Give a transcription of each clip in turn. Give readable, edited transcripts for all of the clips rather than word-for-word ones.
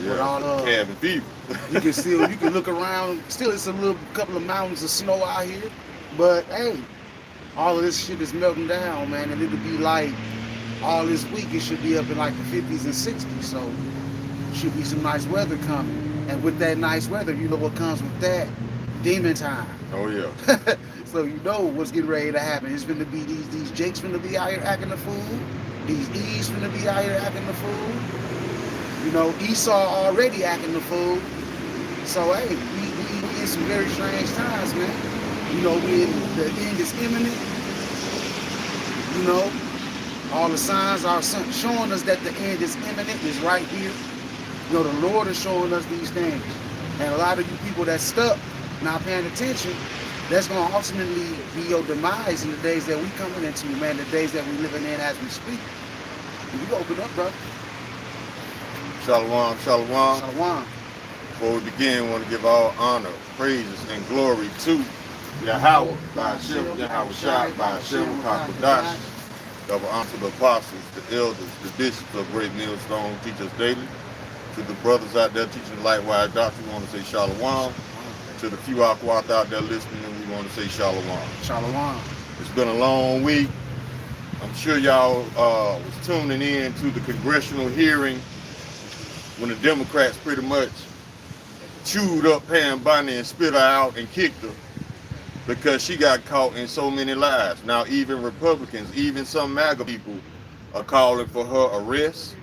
with all cabin fever. you can look around. Still, it's a little couple of mountains of snow out here, but hey, all of this shit is melting down, man, and it'll be like all this week. It should be up in like the 50s and 60s, so should be some nice weather coming. And with that nice weather, you know what comes with that? Demon time. Oh yeah. So you know what's getting ready to happen. It's finna be these Jakes finna be out here acting the fool. These E's finna be out here acting the fool. You know, Esau already acting the fool. So hey, we in some very strange times, man. You know, the end is imminent. You know, all the signs are showing us that the end is imminent, is right here. You know, the Lord is showing us these things. And a lot of you people that stuck, not paying attention, that's going to ultimately be your demise in the days that we coming into, man, the days that we living in as we speak. You open up, bro. Shalom, shalom. Shalom. Before we begin, we want to give all honor, praises, and glory to Yahweh, by Hashem, Yahweh Shai, by Hashem, Kakadash. Double honor to the apostles, the elders, the bishops of Great Millstone, teach us daily. To the brothers out there teaching Lightwise doctrine, we want to say shalom. To the few Akwat out there listening, we want to say shalom. Shalom. It's been a long week. I'm sure y'all was tuning in to the congressional hearing when the Democrats pretty much chewed up Pam Bondi and spit her out and kicked her because she got caught in so many lies. Now even Republicans, even some MAGA people are calling for her arrest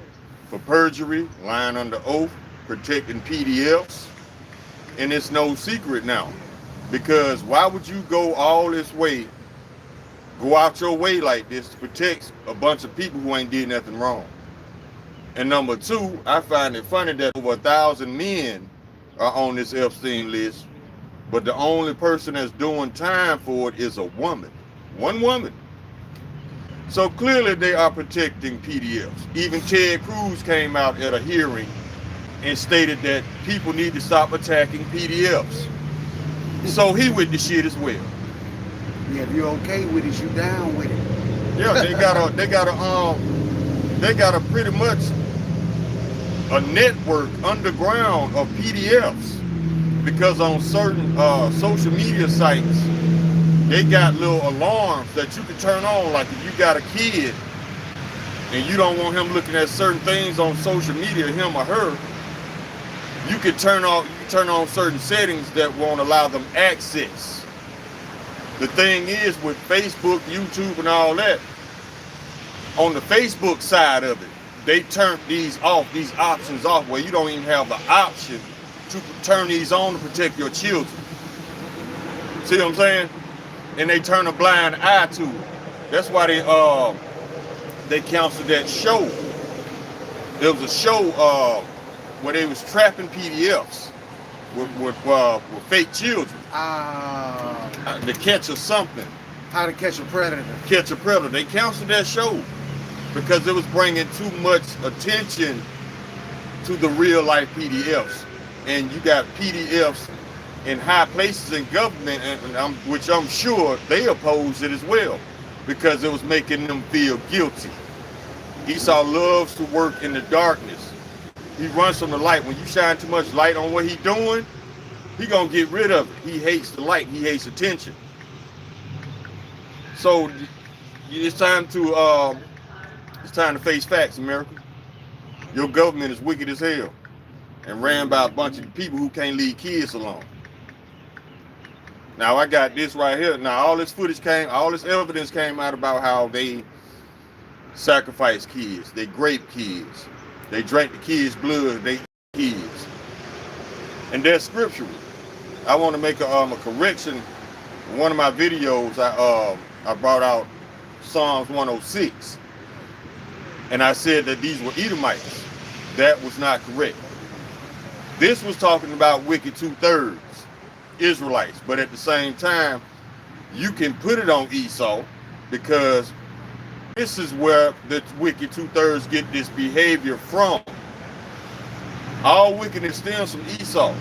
for perjury, lying under oath, protecting PDFs. And it's no secret now, because why would you go all this way, go out your way like this to protect a bunch of people who ain't did nothing wrong? And number two, I find it funny that over 1,000 men are on this Epstein list, but the only person that's doing time for it is a woman, one woman. So clearly they are protecting PDFs. Even Ted Cruz came out at a hearing and stated that people need to stop attacking PDFs. So he with the shit as well. Yeah, if you're okay with it, you down with it. Yeah, they got a pretty much a network underground of PDFs, because on certain social media sites they got little alarms that you can turn on, like if you got a kid and you don't want him looking at certain things on social media, him or her, you can turn on certain settings that won't allow them access. The thing is, with Facebook, YouTube, and all that, on the Facebook side of it, they turned these options off, where you don't even have the option to turn these on to protect your children. See what I'm saying? And they turn a blind eye to it. That's why they canceled that show. There was a show where they was trapping PDFs with fake children. To catch or something. How to catch a predator. Catch a predator. They canceled that show because it was bringing too much attention to the real life PDFs. And you got PDFs in high places in government, which I'm sure they opposed it as well, because it was making them feel guilty. Esau loves to work in the darkness. He runs from the light. When you shine too much light on what he's doing, he gonna get rid of it. He hates the light. He hates attention. So it's time to face facts, America. Your government is wicked as hell and ran by a bunch of people who can't leave kids alone. Now I got this right here. Now all this evidence came out about how they sacrifice kids, they grape kids, they drank the kids' blood, they kids, and that's scriptural. I want to make a correction. In one of my videos, I brought out Psalms 106, and I said that these were Edomites. That was not correct. This was talking about wicked 2/3 Israelites, but at the same time, you can put it on Esau, because this is where the wicked 2/3 get this behavior from. All wickedness stems from Esau.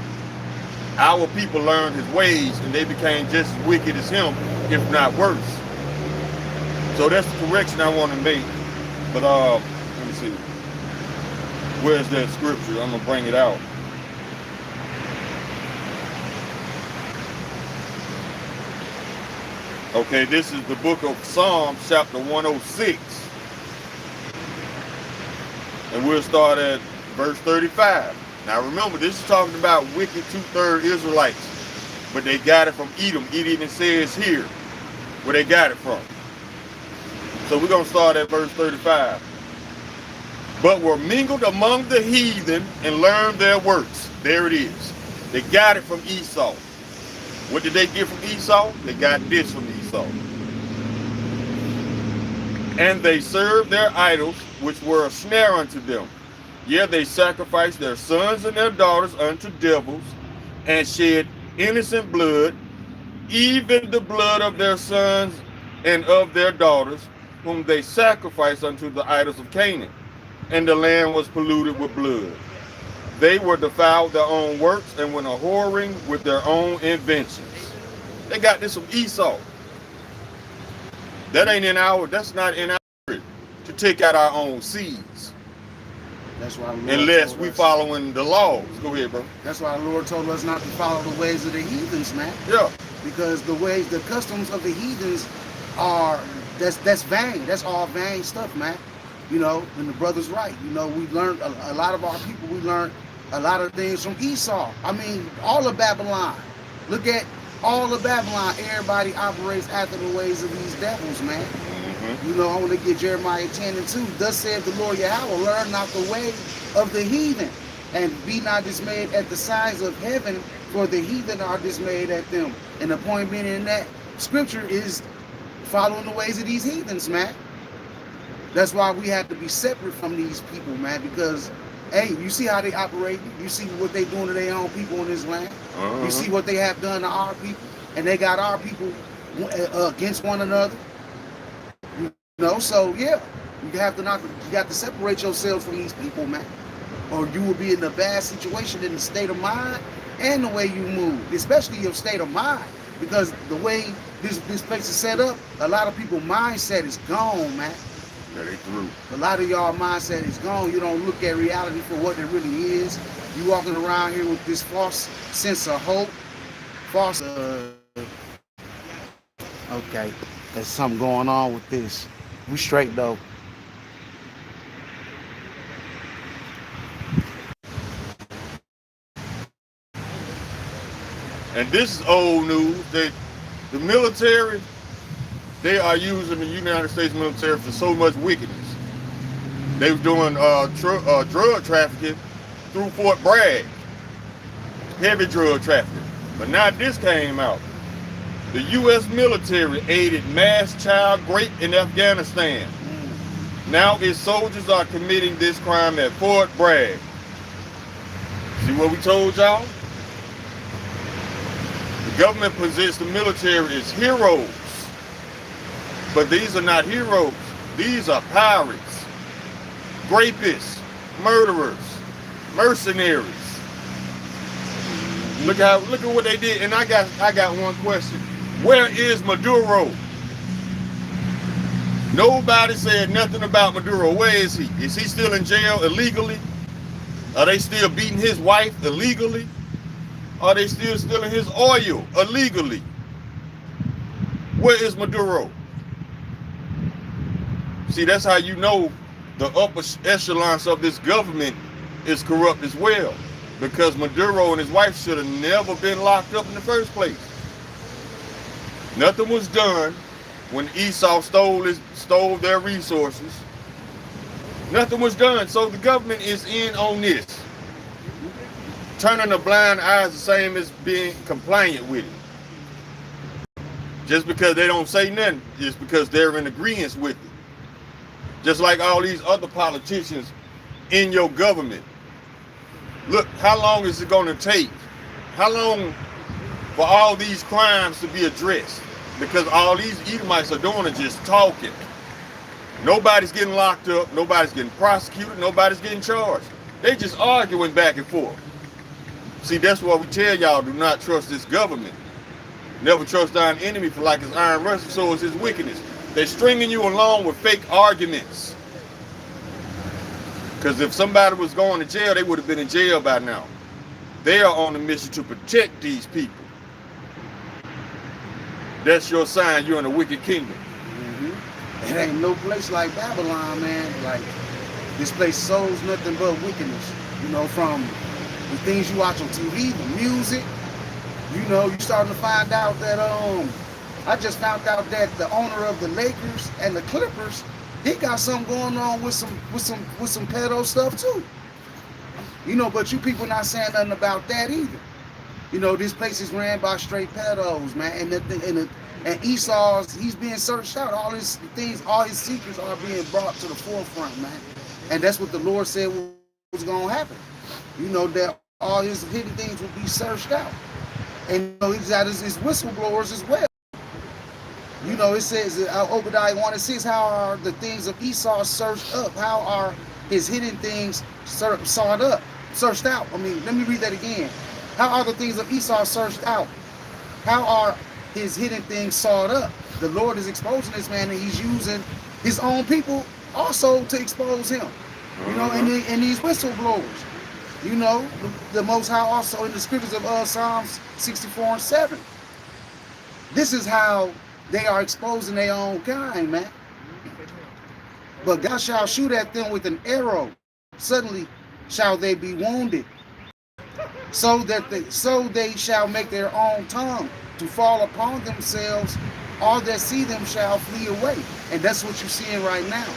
Our people learned his ways and they became just as wicked as him, if not worse. So that's the correction I want to make. But let me see. Where's that scripture? I'm gonna bring it out. Okay, this is the book of Psalms, chapter 106. And we'll start at verse 35. Now remember, this is talking about wicked two-thirds Israelites. But they got it from Edom. It even says here where they got it from. So we're going to start at verse 35. But were mingled among the heathen and learned their works. There it is. They got it from Esau. What did they get from Esau? They got this from Esau. And they served their idols, which were a snare unto them. Yea, they sacrificed their sons and their daughters unto devils, and shed innocent blood, even the blood of their sons and of their daughters, whom they sacrificed unto the idols of Canaan. And the land was polluted with blood. They were defiled their own works and went a-whoring with their own inventions. They got this from Esau. That's not in our to take out our own seeds. That's why the Lord unless told we us, following the laws. Go ahead, bro. That's why the Lord told us not to follow the ways of the heathens, man. Yeah. Because the customs of the heathens that's vain. That's all vain stuff, man. You know, and the brother's right. You know, we learned a lot of our people. We learned a lot of things from Esau. I mean, all of Babylon. Look at all of Babylon. Everybody operates after the ways of these devils, man. You know, I want to get Jeremiah 10 and 2. Thus saith the Lord Yahweh, learn not the way of the heathen, and be not dismayed at the signs of heaven, for the heathen are dismayed at them. And the point being in that scripture is following the ways of these heathens, man. That's why we have to be separate from these people, man, because, hey, you see how they operate. You see what they doing to their own people in this land. You see what they have done to our people, and they got our people against one another. You know, so yeah, you got to separate yourselves from these people, man, or you will be in a bad situation in the state of mind and the way you move, especially your state of mind, because the way this place is set up, a lot of people's mindset is gone, man. Yeah, they through. A lot of y'all mindset is gone. You don't look at reality for what it really is. You walking around here with this false sense of hope, false. Okay, there's something going on with this. We straight though. And this is old news that the military, they are using the United States military for so much wickedness. They was doing drug trafficking through Fort Bragg, heavy drug trafficking. But now this came out. The U.S. military aided mass child rape in Afghanistan. Now its soldiers are committing this crime at Fort Bragg. See what we told y'all? The government presents the military as heroes. But these are not heroes. These are pirates, rapists, murderers, mercenaries. Look at what they did. And I got one question. Where is Maduro? Nobody said nothing about Maduro. Where is he? Is he still in jail illegally? Are they still beating his wife illegally? Are they still stealing his oil illegally? Where is Maduro? See, that's how you know the upper echelons of this government is corrupt as well. Because Maduro and his wife should have never been locked up in the first place. Nothing was done when Esau stole their resources. Nothing was done. So the government is in on this. Turning a blind eye is the same as being compliant with it. Just because they don't say nothing is because they're in agreement with it. Just like all these other politicians in your government. Look, how long is it going to take? How long for all these crimes to be addressed? Because all these Edomites are doing is just talking. Nobody's getting locked up. Nobody's getting prosecuted. Nobody's getting charged. They just arguing back and forth. See, that's why we tell y'all, do not trust this government. Never trust thine enemy, for like his iron wrestle, so is his wickedness. They're stringing you along with fake arguments. Because if somebody was going to jail, they would have been in jail by now. They are on a mission to protect these people. That's your sign you're in a wicked kingdom. It ain't no place like Babylon, man. Like, this place sows nothing but wickedness. You know, from the things you watch on TV, the music. You know, you starting to find out that I just found out that the owner of the Lakers and the Clippers, he got something going on with some pedo stuff too. You know, but you people not saying nothing about that either. You know, this place is ran by straight pedos, man. And Esau's, he's being searched out. All his things, all his secrets are being brought to the forefront, man. And that's what the Lord said was going to happen. You know, that all his hidden things will be searched out. And you know, he's got his whistleblowers as well. You know, it says, Obadiah 1:6, how are the things of Esau searched up? How are his hidden things searched out? I mean, let me read that again. How are the things of Esau searched out? How are his hidden things sought up? The Lord is exposing this man, and he's using his own people also to expose him. You know, and these whistleblowers. You know, the Most High also in the scriptures of Psalms 64:7. This is how they are exposing their own kind, man. But God shall shoot at them with an arrow. Suddenly shall they be wounded. So they shall make their own tongue to fall upon themselves. All that see them shall flee away. And that's what you're seeing right now.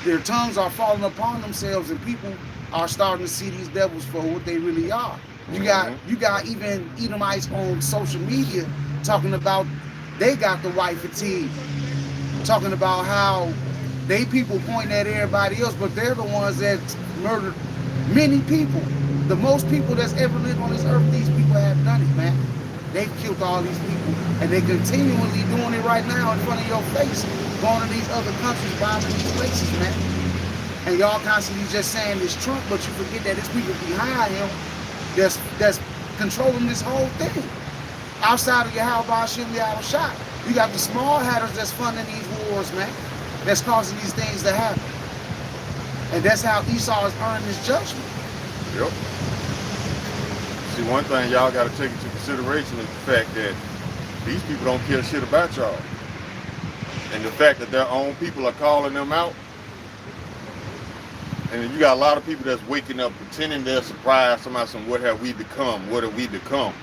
Their tongues are falling upon themselves, and people are starting to see these devils for what they really are. You got even Edomites on social media talking about they got the white fatigue, talking about how they people point at everybody else, but they're the ones that murdered many people. The most people that's ever lived on this earth, these people have done it, man. They've killed all these people, and they continually doing it right now in front of your face, going to these other countries, bombing these places, man. And y'all constantly just saying it's Trump, but you forget that there's people behind him that's controlling this whole thing. Outside of Yahweh Hashem Shot, you got the small hatters that's funding these wars, man, that's causing these things to happen. And that's how Esau has earned his judgment. Yep. See, one thing y'all got to take into consideration is the fact that these people don't care shit about y'all. And the fact that their own people are calling them out. And you got a lot of people that's waking up pretending they're surprised. Somebody saying, what have we become? What have we become?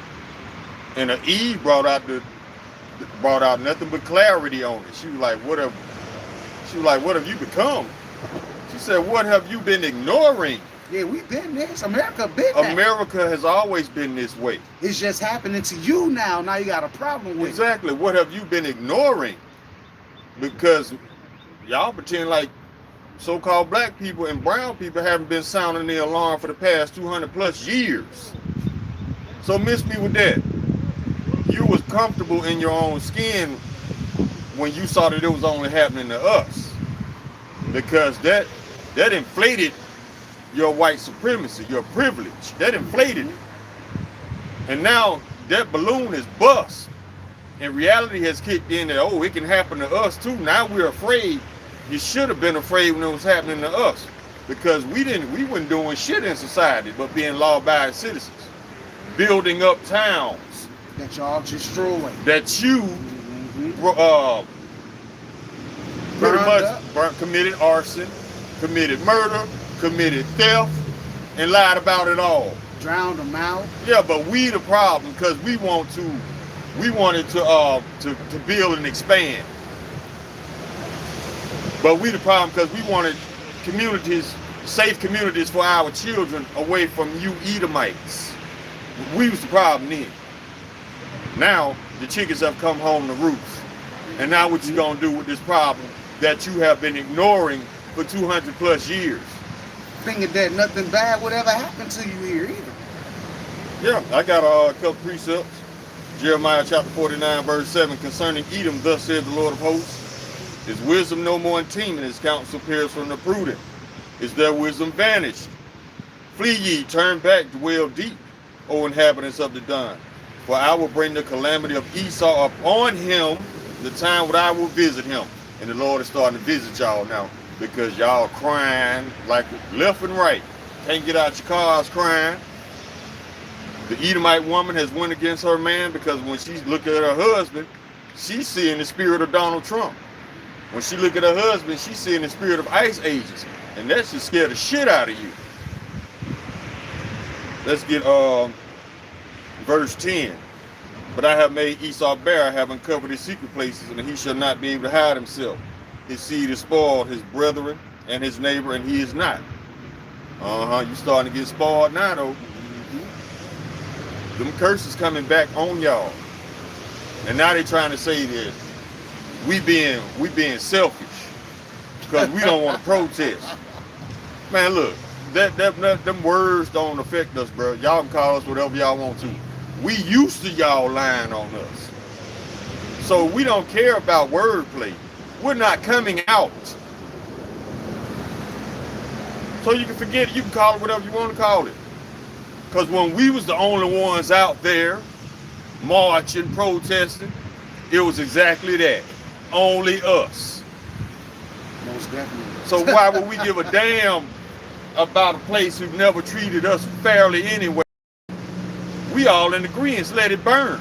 And Eve brought out nothing but clarity on it. She was like, what have you become? She said, what have you been ignoring? Yeah, we've been this. America been that. America has always been this way. It's just happening to you now. Now you got a problem with Exactly. What have you been ignoring? Because y'all pretend like so-called black people and brown people haven't been sounding the alarm for the past 200 plus years. So miss me with that. You was comfortable in your own skin when you saw that it was only happening to us. Because that inflated your white supremacy, your privilege. That inflated it. And now that balloon is bust. And reality has kicked in that, oh, it can happen to us too. Now we're afraid. You should have been afraid when it was happening to us. Because we weren't doing shit in society but being law-abiding citizens. Building up towns. that y'all destroyed. That you pretty much committed arson, committed murder, committed theft, and lied about it all. Drowned them out. Yeah, but we the problem because we wanted to build and expand. But we the problem because we wanted communities, safe communities for our children away from you Edomites. We was the problem then. Now the chickens have come home to roost. And now what you gonna do with this problem that you have been ignoring for 200 plus years? Thinking that nothing bad would ever happen to you here either. Yeah, I got a couple precepts. Jeremiah chapter 49 verse 7, concerning Edom, thus says the Lord of hosts, is wisdom no more in team, and his counsel appears from the prudent? Is their wisdom vanished? Flee ye, turn back, dwell deep, O inhabitants of the Don. For I will bring the calamity of Esau upon him, the time when I will visit him. And the Lord is starting to visit y'all now. because y'all crying like left and right. Can't get out your cars crying. The Edomite woman has went against her man because when she look at her husband, she's seeing the spirit of Donald Trump. When she look at her husband, she's seeing the spirit of ICE agents. And that should scare the shit out of you. Let's get verse 10. But I have made Esau bare, having covered his secret places, and he shall not be able to hide himself. His seed is spoiled, his brethren and his neighbor, and he is not. You starting to get spoiled now, though. Them curses coming back on y'all. And now they trying to say this. We being selfish because we don't want to protest. Man, look, them words don't affect us, bro. Y'all can call us whatever y'all want to. We used to y'all lying on us. So we don't care about wordplay. We're not coming out. So you can forget it. You can call it whatever you want to call it. Because when we was the only ones out there marching, protesting, it was exactly that. Only us. Most definitely. So why would we give a damn about a place who never treated us fairly anyway? We all in agreement, let it burn.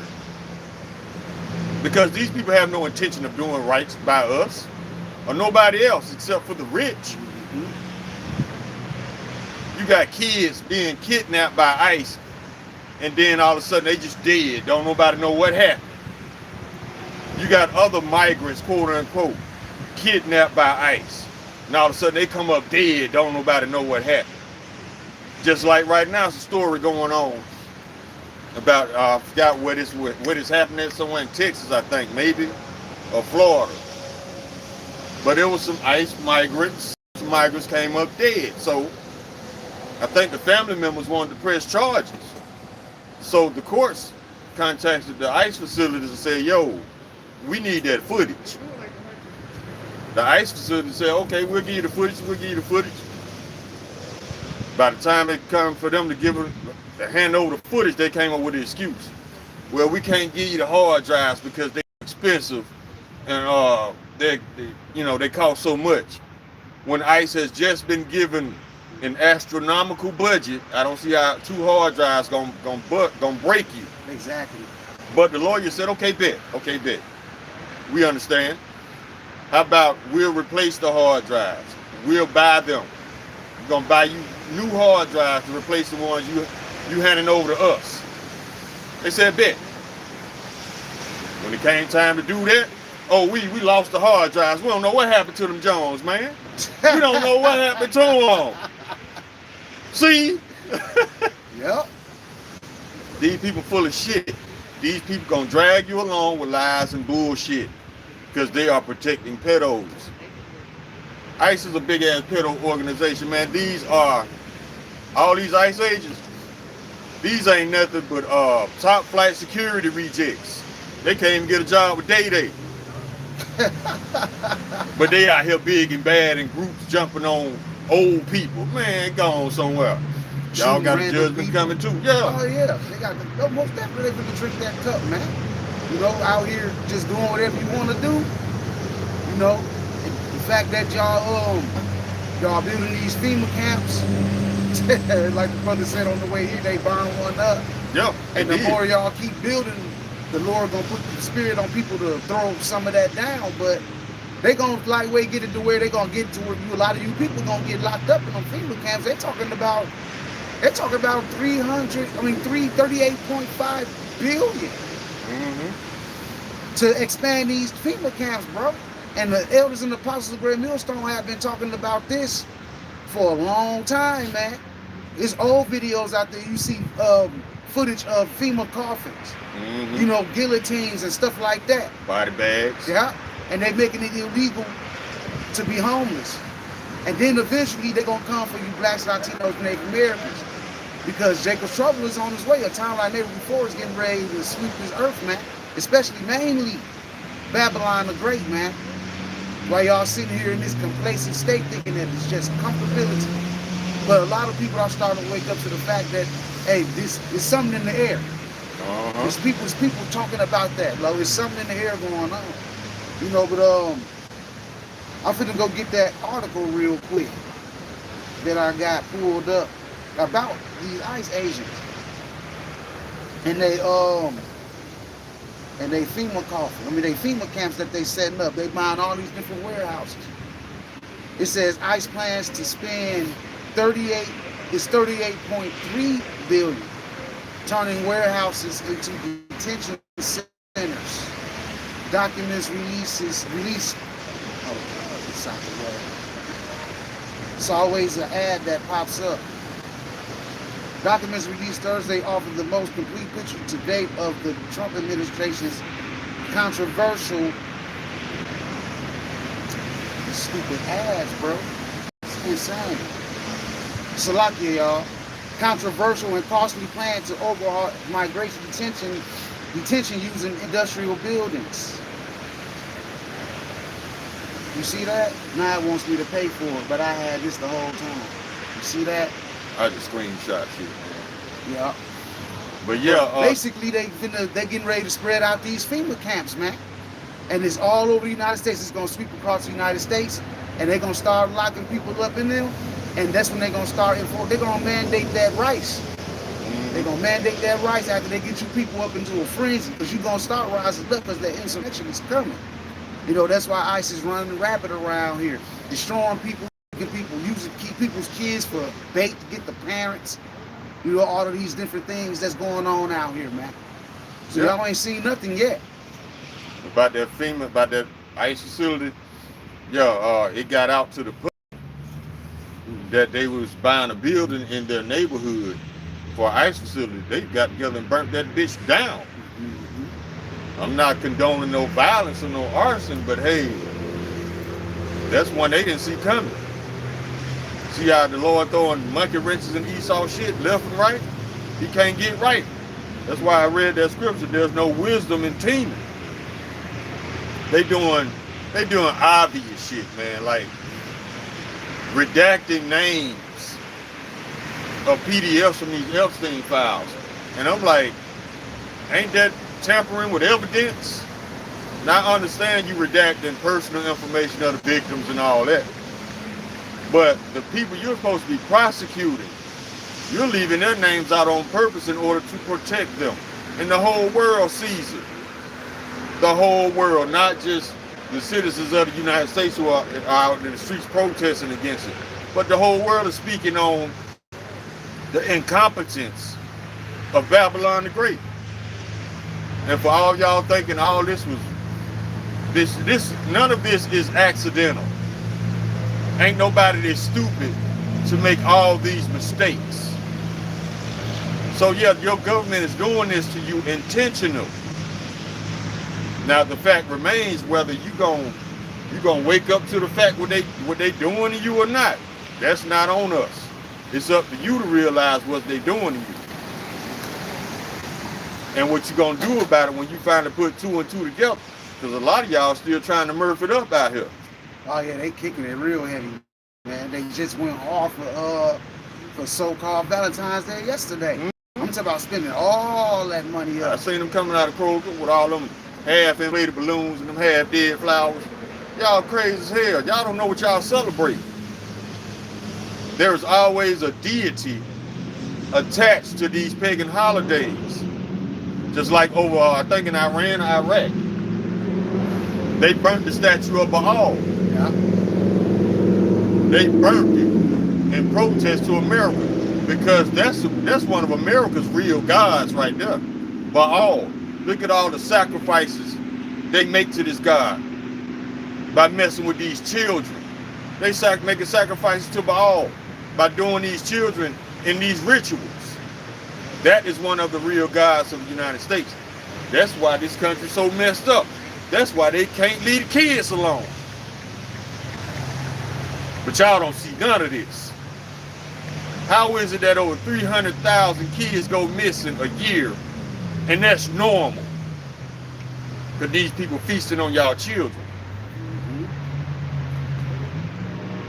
Because these people have no intention of doing right by us or nobody else except for the rich. You got kids being kidnapped by ICE and then all of a sudden they just dead. Don't nobody know what happened. You got other migrants, quote unquote, kidnapped by ICE. And all of a sudden they come up dead. Don't nobody know what happened. Just like right now, there's a story going on about, I forgot what is happening somewhere in Texas, I think, maybe, or Florida. But there was some ICE migrants. Some migrants came up dead. So I think the family members wanted to press charges. So the courts contacted the ICE facilities and said, yo, we need that footage. The ICE facility said, okay, we'll give you the footage, By the time it come for them to hand over the footage, they came up with an excuse. Well, we can't give you the hard drives because they're expensive and they cost so much. When ICE has just been given an astronomical budget, I don't see how 2 hard drives gonna break you. Exactly. But the lawyer said, okay, bet. We understand. How about we'll replace the hard drives? We'll buy them. We're gonna buy you new hard drives to replace the ones you handing over to us. They said, bet. When it came time to do that, oh, we lost the hard drives. We don't know what happened to them Jones, man. We don't know what happened to them. See? Yep. These people full of shit. These people gonna drag you along with lies and bullshit because they are protecting pedos. ICE is a big ass pedo organization, man. These are all these ICE agents. These ain't nothing but top flight security rejects. They can't even get a job with Day. But they out here big and bad in groups jumping on old people. Man, go on somewhere. Y'all got a judgment coming too. Yeah. Oh yeah. They got most definitely they finna drink that cup, man. You know, out here just doing whatever you want to do. You know, the fact that y'all building these FEMA camps, like the brother said on the way here, they burn one up. Yeah. And the more y'all keep building, the Lord gonna put the spirit on people to throw some of that down. But they gonna lightweight get it to where they gonna get to where a lot of you people gonna get locked up in them FEMA camps. They're talking about 38.5 billion to expand these FEMA camps, bro. And the elders and the apostles of Great Millstone have been talking about this for a long time, man. There's old videos out there. You see footage of FEMA coffins, you know, guillotines and stuff like that. Body bags. Yeah. And they're making it illegal to be homeless. And then eventually they're gonna come for you blacks, Latinos, and Native Americans. Because Jacob's trouble is on his way. A time like never before is getting ready to sweep this earth, man. Especially mainly Babylon the Great, man. While y'all sitting here in this complacent state thinking that it's just comfortability. But a lot of people are starting to wake up to the fact that, hey, this is something in the air. There's people talking about that. Like, there's something in the air going on. You know, but I'm finna go get that article real quick that I got pulled up about these ICE agents and they FEMA coffin. They FEMA camps that they setting up. They buying all these different warehouses. It says ICE plans to spend 38.3 billion, turning warehouses into detention centers. Documents released. Oh, it's out the way. It's always an ad that pops up. Documents released Thursday offer the most complete picture to date of the Trump administration's controversial stupid ads, bro. It's insane. Salakia, y'all. Controversial and costly plan to overhaul migration detention using industrial buildings. You see that? Now it wants me to pay for it, but I had this the whole time. You see that? I just screenshot you. Yeah. But yeah, basically they getting ready to spread out these FEMA camps, man. And it's all over the United States. It's gonna sweep across the United States, and they're gonna start locking people up in them. And that's when they're gonna start they're gonna mandate that rice. They're gonna mandate that rice after they get you people up into a frenzy, because you're gonna start rising up because that insurrection is coming. You know, that's why ICE is running rapid around here, destroying people, keep people's kids for bait to get the parents. You know, all of these different things that's going on out here, man. So y'all ain't seen nothing yet. About that FEMA, about that ICE facility, it got out to the public that they was buying a building in their neighborhood for an ICE facility. They got together and burnt that bitch down. I'm not condoning no violence or no arson, but hey, that's one they didn't see coming. See how the Lord throwing monkey wrenches and Esau shit left and right? He can't get right. That's why I read that scripture. There's no wisdom in teaming. They doing obvious shit, man, like redacting names of PDFs from these Epstein files. And I'm like, ain't that tampering with evidence? Now I understand you redacting personal information of the victims and all that. But the people you're supposed to be prosecuting, you're leaving their names out on purpose in order to protect them. And the whole world sees it. The whole world, not just the citizens of the United States who are out in the streets protesting against it, but the whole world is speaking on the incompetence of Babylon the Great. And for all y'all thinking all this was none of this is accidental. Ain't nobody that's stupid to make all these mistakes. So yeah, your government is doing this to you intentional. Now the fact remains whether you gonna wake up to the fact what they doing to you or not. That's not on us. It's up to you to realize what they doing to you. And what you gonna do about it when you finally put two and two together. Because a lot of y'all still trying to murph it up out here. Oh yeah, they kicking it real heavy, man. They just went off for so-called Valentine's Day yesterday. I'm talking about spending all that money up. I seen them coming out of Kroger with all them half-inflated balloons and them half-dead flowers. Y'all crazy as hell. Y'all don't know what y'all celebrate. There is always a deity attached to these pagan holidays. Just like over, I think in Iran, Iraq. They burnt the statue of Baal. Yeah. They burnt it in protest to America, because that's one of America's real gods right there. Baal. Look at all the sacrifices they make to this god by messing with these children. They making sacrifices to Baal by doing these children in these rituals. That is one of the real gods of the United States. That's why this country's so messed up. That's why they can't leave the kids alone. But y'all don't see none of this. How is it that over 300,000 kids go missing a year, and that's normal? Because these people feasting on y'all children.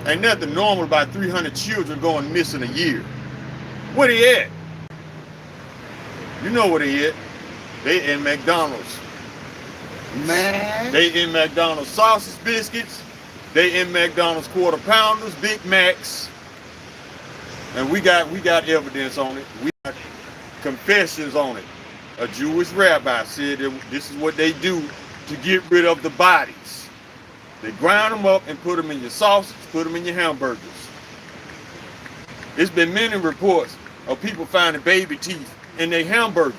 Ain't nothing normal about 300 children going missing a year. Where they at? You know where they at. They in McDonald's. Man. They in McDonald's. Sausage biscuits, They in McDonald's Quarter Pounders, Big Macs, and we got evidence on it. We got confessions on it. A Jewish rabbi said that this is what they do to get rid of the bodies. They grind them up and put them in your sausage, put them in your hamburgers. There's been many reports of people finding baby teeth in their hamburgers.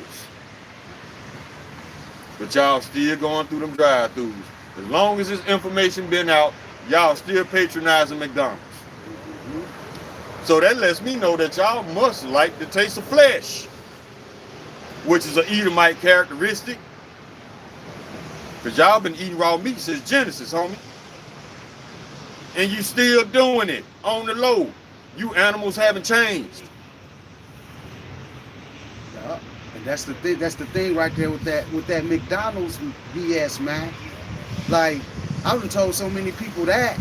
But y'all still going through them drive-thrus. As long as this information been out, y'all still patronizing McDonald's. So that lets me know that y'all must like the taste of flesh, which is an Edomite characteristic. Because y'all been eating raw meat since Genesis, homie. And you still doing it on the low. You animals haven't changed. Yeah. And that's the thing right there with that McDonald's BS, man. Like, I've been told so many people that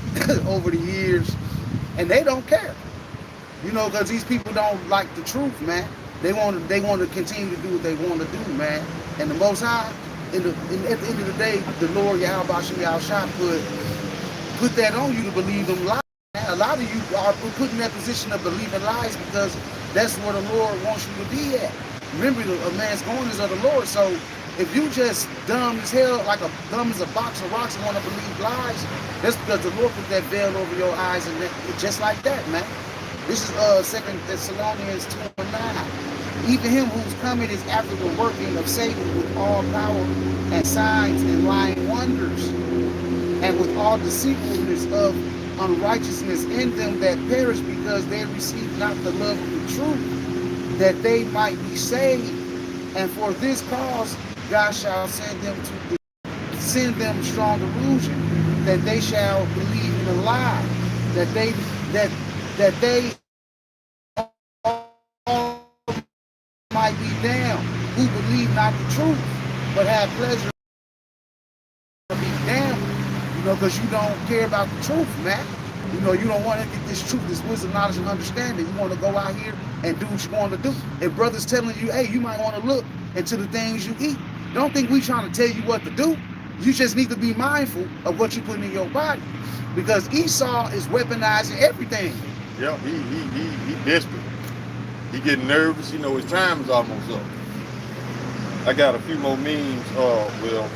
over the years, and they don't care. You know, because these people don't like the truth, man. They want to continue to do what they want to do, man. And the Most High, at the end of the day, the Lord Yahweh Shah put that on you to believe them lies. A lot of you are put in that position of believing lies because that's where the Lord wants you to be at. Remember, a man's going is of the Lord. So if you just dumb as hell, like dumb as a box of rocks and want to believe lies, that's because the Lord put that veil over your eyes, and just like that, man. This is 2 Thessalonians 2:9. Even him whose coming is after the working of Satan with all power and signs and lying wonders, and with all deceitfulness of unrighteousness in them that perish, because they receive not the love of the truth, that they might be saved. And for this cause God shall send them strong delusion, that they shall believe in a lie, that they all might be damned, who believe not the truth, but have pleasure to be damned. You know, because you don't care about the truth, man. You know, you don't want to get this truth, this wisdom, knowledge, and understanding. You want to go out here and do what you want to do. If brothers telling you, hey, you might want to look into the things you eat. Don't think we trying to tell you what to do. You just need to be mindful of what you put in your body. Because Esau is weaponizing everything. Yeah, he desperate. He getting nervous. You know, his time is almost up. I got a few more memes, Will.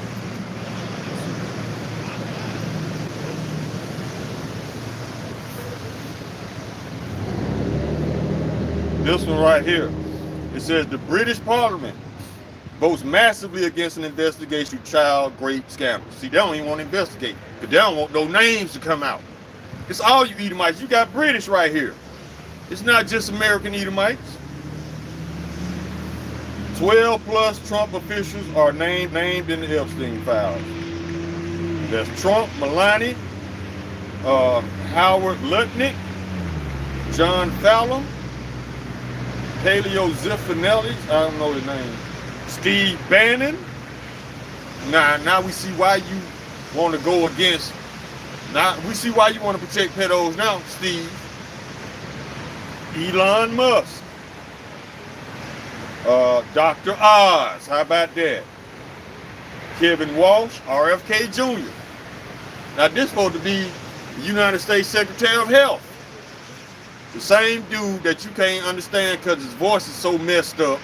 This one right here. It says the British Parliament votes massively against an investigation of child rape scandals. See, they don't even want to investigate because they don't want no names to come out. It's all you Edomites. You got British right here. It's not just American Edomites. 12 plus Trump officials are named in the Epstein files. There's Trump, Melania, Howard Lutnick, John Fallon, Paleo Ziffinelli, I don't know his name, Steve Bannon. Now we see why you want to go against, now we see why you want to protect pedos now, Steve. Elon Musk. Dr. Oz, how about that? Kevin Walsh, RFK Jr. Now this supposed to be the United States Secretary of Health. The same dude that you can't understand because his voice is so messed up.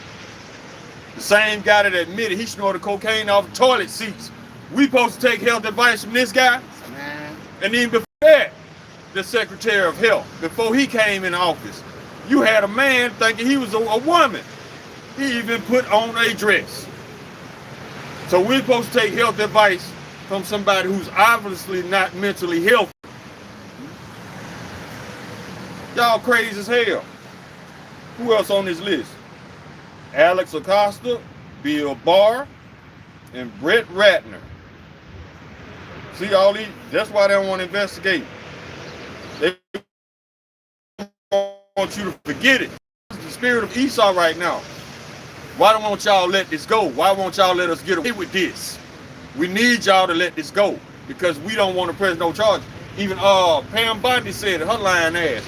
The same guy that admitted he snorted cocaine off toilet seats. We supposed to take health advice from this guy? Man. And even before that, the Secretary of Health, before he came in office, you had a man thinking he was a woman. He even put on a dress. So we're supposed to take health advice from somebody who's obviously not mentally healthy. Y'all crazy as hell. Who else on this list? Alex Acosta, Bill Barr, and Brett Ratner. See all these, that's why they don't want to investigate. They want you to forget it. It's the spirit of Esau right now. Why don't want y'all let this go? Why won't y'all let us get away with this? We need y'all to let this go because we don't want to press no charges. Even Pam Bondi said it, her lying ass.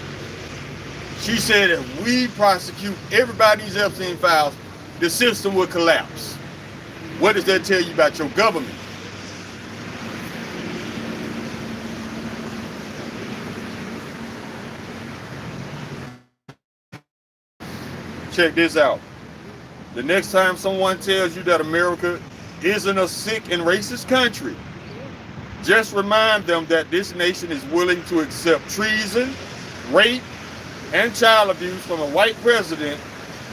She said if we prosecute everybody's Epstein files, the system will collapse. What does that tell you about your government? Check this out. The next time someone tells you that America isn't a sick and racist country, just remind them that this nation is willing to accept treason, rape, and child abuse from a white president,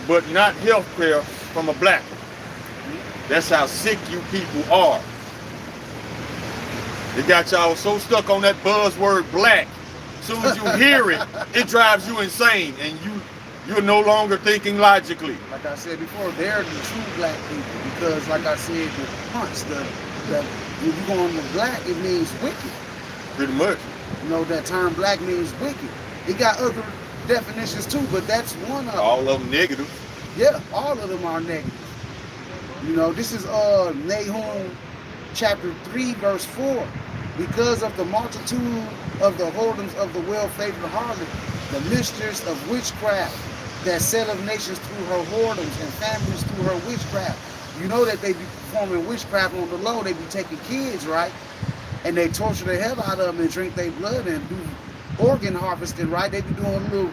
but not health care from a black one. That's how sick you people are. They got y'all so stuck on that buzzword black. As soon as you hear it, it drives you insane, and you're no longer thinking logically. Like I said before, they're the true black people because, like I said, the punch, if you go on the black, it means wicked. Pretty much. You know, that term black means wicked. It got other definitions too, but that's one of them. All of them negative. Yeah, all of them are negative. You know, this is Nahum chapter 3, verse 4. Because of the multitude of the whoredoms of the well-favored harlot, the mistress of witchcraft, that setteth nations through her whoredoms and families through her witchcraft. You know that they be performing witchcraft on the low. They be taking kids, right? And they torture the hell out of them and drink their blood and do organ harvesting, right? They be doing a little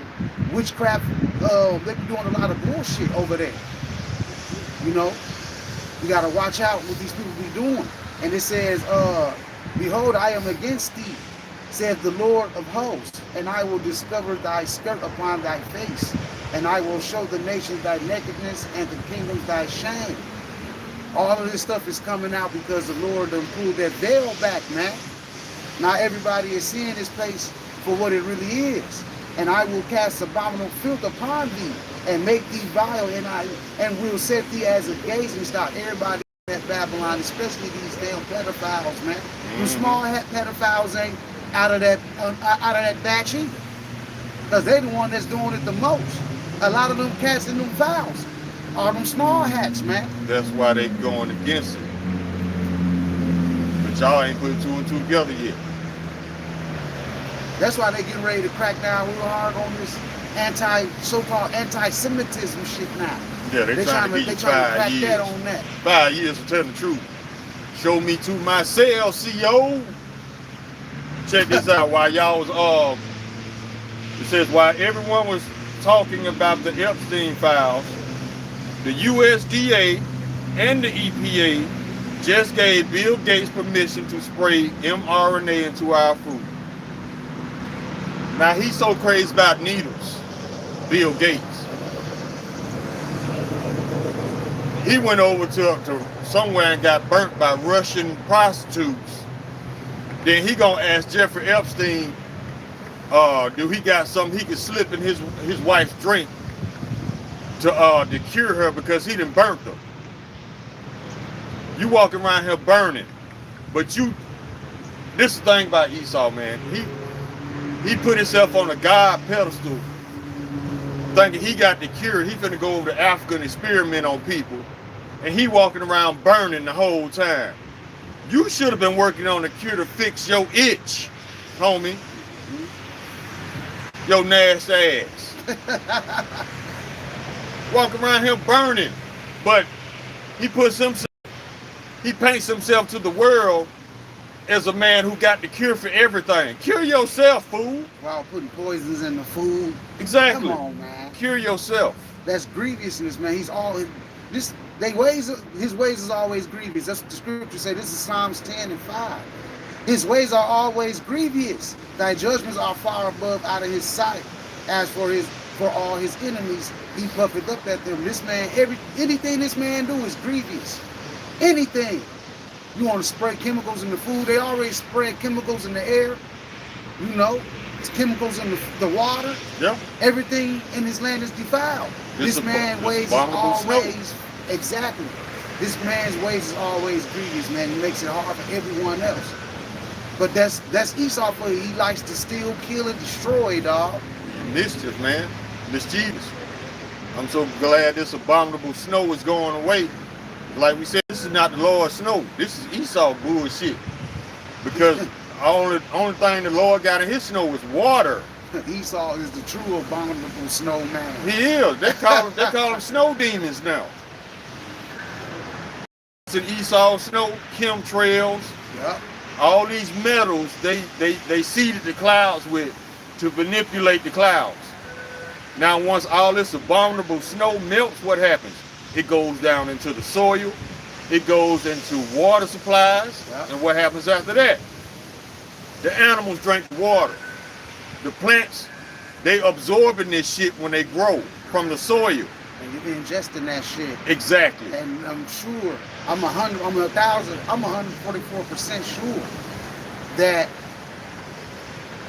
witchcraft. They be doing a lot of bullshit over there. You know, you got to watch out what these people be doing. And it says, behold, I am against thee, saith the Lord of hosts, and I will discover thy skirt upon thy face, and I will show the nations thy nakedness and the kingdoms thy shame. All of this stuff is coming out because the Lord done pulled that veil back, man. Now everybody is seeing this place for what it really is. And I will cast abominable filth upon thee, and make thee vile, and will set thee as a gazing stock. Everybody at Babylon, especially these damn pedophiles, man. Mm-hmm. The small hat pedophiles ain't out of that batch either, because they the one that's doing it the most. A lot of them cats in them fouls are them small hats, man. That's why they going against it. But y'all ain't put two and two together yet. That's why they getting ready to crack down real hard on this so-called anti-Semitism shit now. Yeah, they trying to crack that on that. 5 years to tell the truth. Show me to myself, CO. Check this out. While y'all was it says while everyone was talking about the Epstein files, the USDA and the EPA just gave Bill Gates permission to spray mRNA into our food. Now he's so crazy about needles, Bill Gates. He went over to somewhere and got burnt by Russian prostitutes. Then he gonna ask Jeffrey Epstein, do he got something he could slip in his wife's drink to cure her because he done burnt her. You walking around here burning, but this is the thing about Esau, man. He put himself on a God pedestal, thinking he got the cure. He finna go over to Africa and experiment on people, and he walking around burning the whole time. You should have been working on a cure to fix your itch, homie. Your nasty ass. Walking around here burning, but he paints himself to the world as a man who got the cure for everything. Cure yourself, fool. While putting poisons in the food. Exactly. Come on, man. Cure yourself. That's grievousness, man. His ways is always grievous. That's what the scripture say. This is Psalms 10 and 5. His ways are always grievous. Thy judgments are far above out of his sight. As for all his enemies, he puffeth up at them. This man, anything this man do is grievous. Anything. You want to spray chemicals in the food? They already spread chemicals in the air. You know, it's chemicals in the water. Yeah. Everything in his land is defiled. This man's ways is always exactly. This man's ways is always grievous, man. He makes it hard for everyone else. But that's Esau for you. He likes to steal, kill, and destroy, dog. Mischief, man. Mischievous. I'm so glad this abominable snow is going away. Like we said, this is not the Lord's snow. This is Esau bullshit. Because only thing the Lord got in his snow is water. Esau is the true abominable snow man. He is. They call him snow demons now. It's an Esau snow, chemtrails. Yep. All these metals they seeded the clouds with to manipulate the clouds. Now, once all this abominable snow melts, what happens? It goes down into the soil. It goes into water supplies. Yep. And what happens after that? The animals drink the water. The plants, they absorbing this shit when they grow from the soil. And you're ingesting that shit. Exactly. And I'm sure, I'm 144% sure that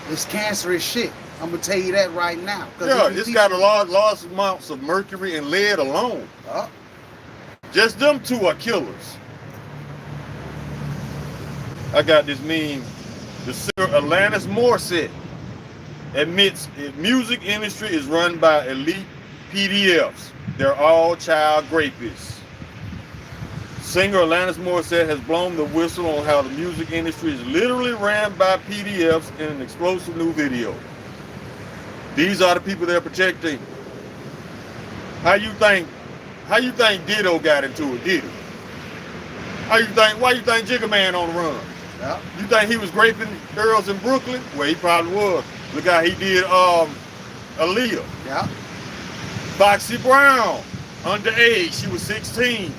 it's cancerous shit. I'm gonna tell you that right now. Yeah, it's got a large amounts of mercury and lead alone. Just them two are killers. I got this meme. The singer Alanis Morissette admits the music industry is run by elite PDFs. They're all child rapists. Singer Alanis Morissette has blown the whistle on how the music industry is literally ran by PDFs in an explosive new video. These are the people they're protecting. How you think Ditto got into it, did he? Why you think Jigga Man on the run? Yeah. You think he was raping girls in Brooklyn? Well, he probably was. Look how he did Aaliyah. Yeah. Foxy Brown, underage, she was 16.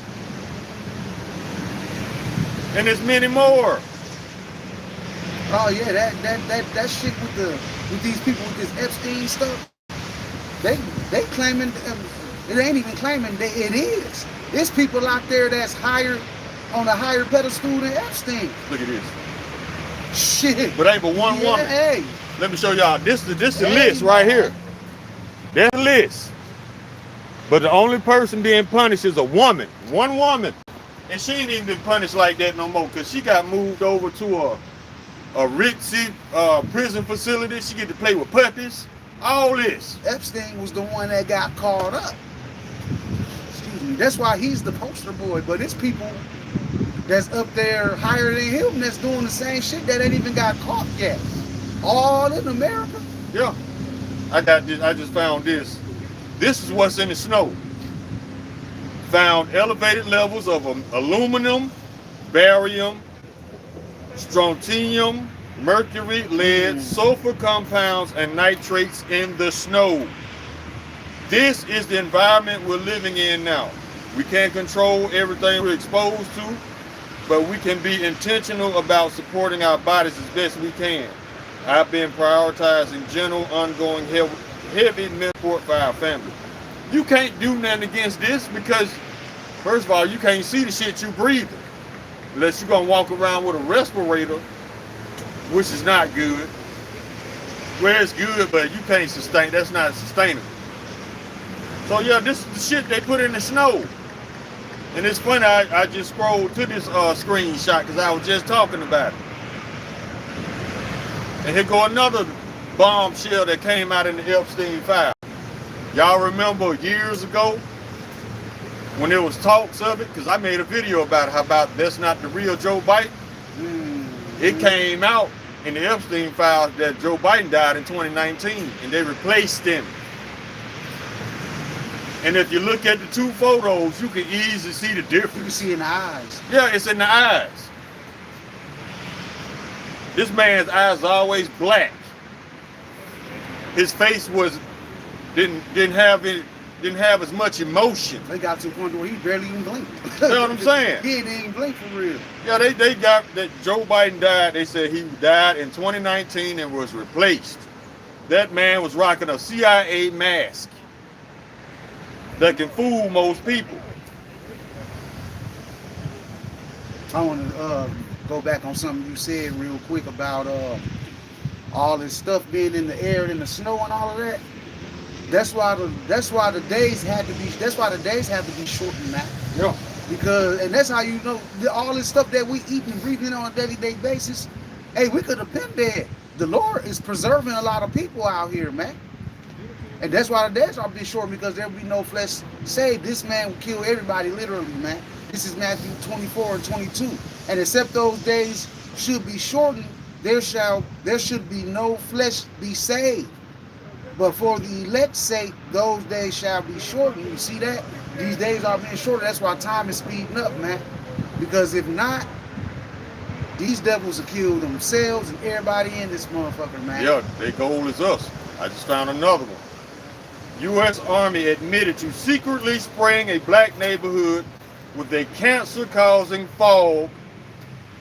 And there's many more. Oh yeah, that shit with these people with this Epstein stuff. They claiming it ain't even claiming it is. There's people out there that's higher on a higher pedestal than Epstein. Look at this. Shit. But ain't but one woman. Hey. Let me show y'all. This the list right here. There's a list. But the only person being punished is a woman. One woman. And she ain't even been punished like that no more because she got moved over to a ritzy prison facility. She get to play with puppies. All this. Epstein was the one that got caught up. Excuse me. That's why he's the poster boy. But it's people that's up there higher than him that's doing the same shit that ain't even got caught yet. All in America. Yeah. I got this. I just found this. This is what's in the snow. Found elevated levels of aluminum, barium, strontium, mercury, lead, sulfur compounds, and nitrates in the snow. This is the environment we're living in now. We can't control everything we're exposed to, but we can be intentional about supporting our bodies as best we can. I've been prioritizing general, ongoing, heavy support for our family. You can't do nothing against this because, first of all, you can't see the shit you breathing. Unless you're gonna walk around with a respirator, which is not good. Well, it's good, but you can't sustain, that's not sustainable. So yeah, this is the shit they put in the snow. And it's funny, I just scrolled to this screenshot because I was just talking about it. And here go another bombshell that came out in the Epstein file. Y'all remember years ago when there was talks of it? Because I made a video about it, how about that's not the real Joe Biden. It came out in the Epstein files that Joe Biden died in 2019 and they replaced him. And if you look at the two photos, you can easily see the difference. You can see in the eyes. Yeah, it's in the eyes. This man's eyes are always black. His face didn't have as much emotion. They got to a point where he barely even blinked. You know what I'm saying? He didn't even blink for real. Yeah, they got that Joe Biden died. They said he died in 2019 and was replaced. That man was rocking a CIA mask that can fool most people. I want to go back on something you said real quick about all this stuff being in the air and in the snow and all of that. That's why the days have to be shortened now. Yeah. Because, and that's how you know all this stuff that we eat and breathing on a day-to-day basis. Hey, we could have been dead. The Lord is preserving a lot of people out here, man. And that's why the days are be short, because there will be no flesh saved. This man will kill everybody, literally, man. This is Matthew 24 and 22. And except those days should be shortened, there should be no flesh be saved. But for the elect's sake, those days shall be shortened. You see that? These days are being shorter. That's why time is speeding up, man. Because if not, these devils will kill themselves and everybody in this motherfucker, man. Yeah, their goal is us. I just found another one. U.S. Army admitted to secretly spraying a black neighborhood with a cancer-causing fog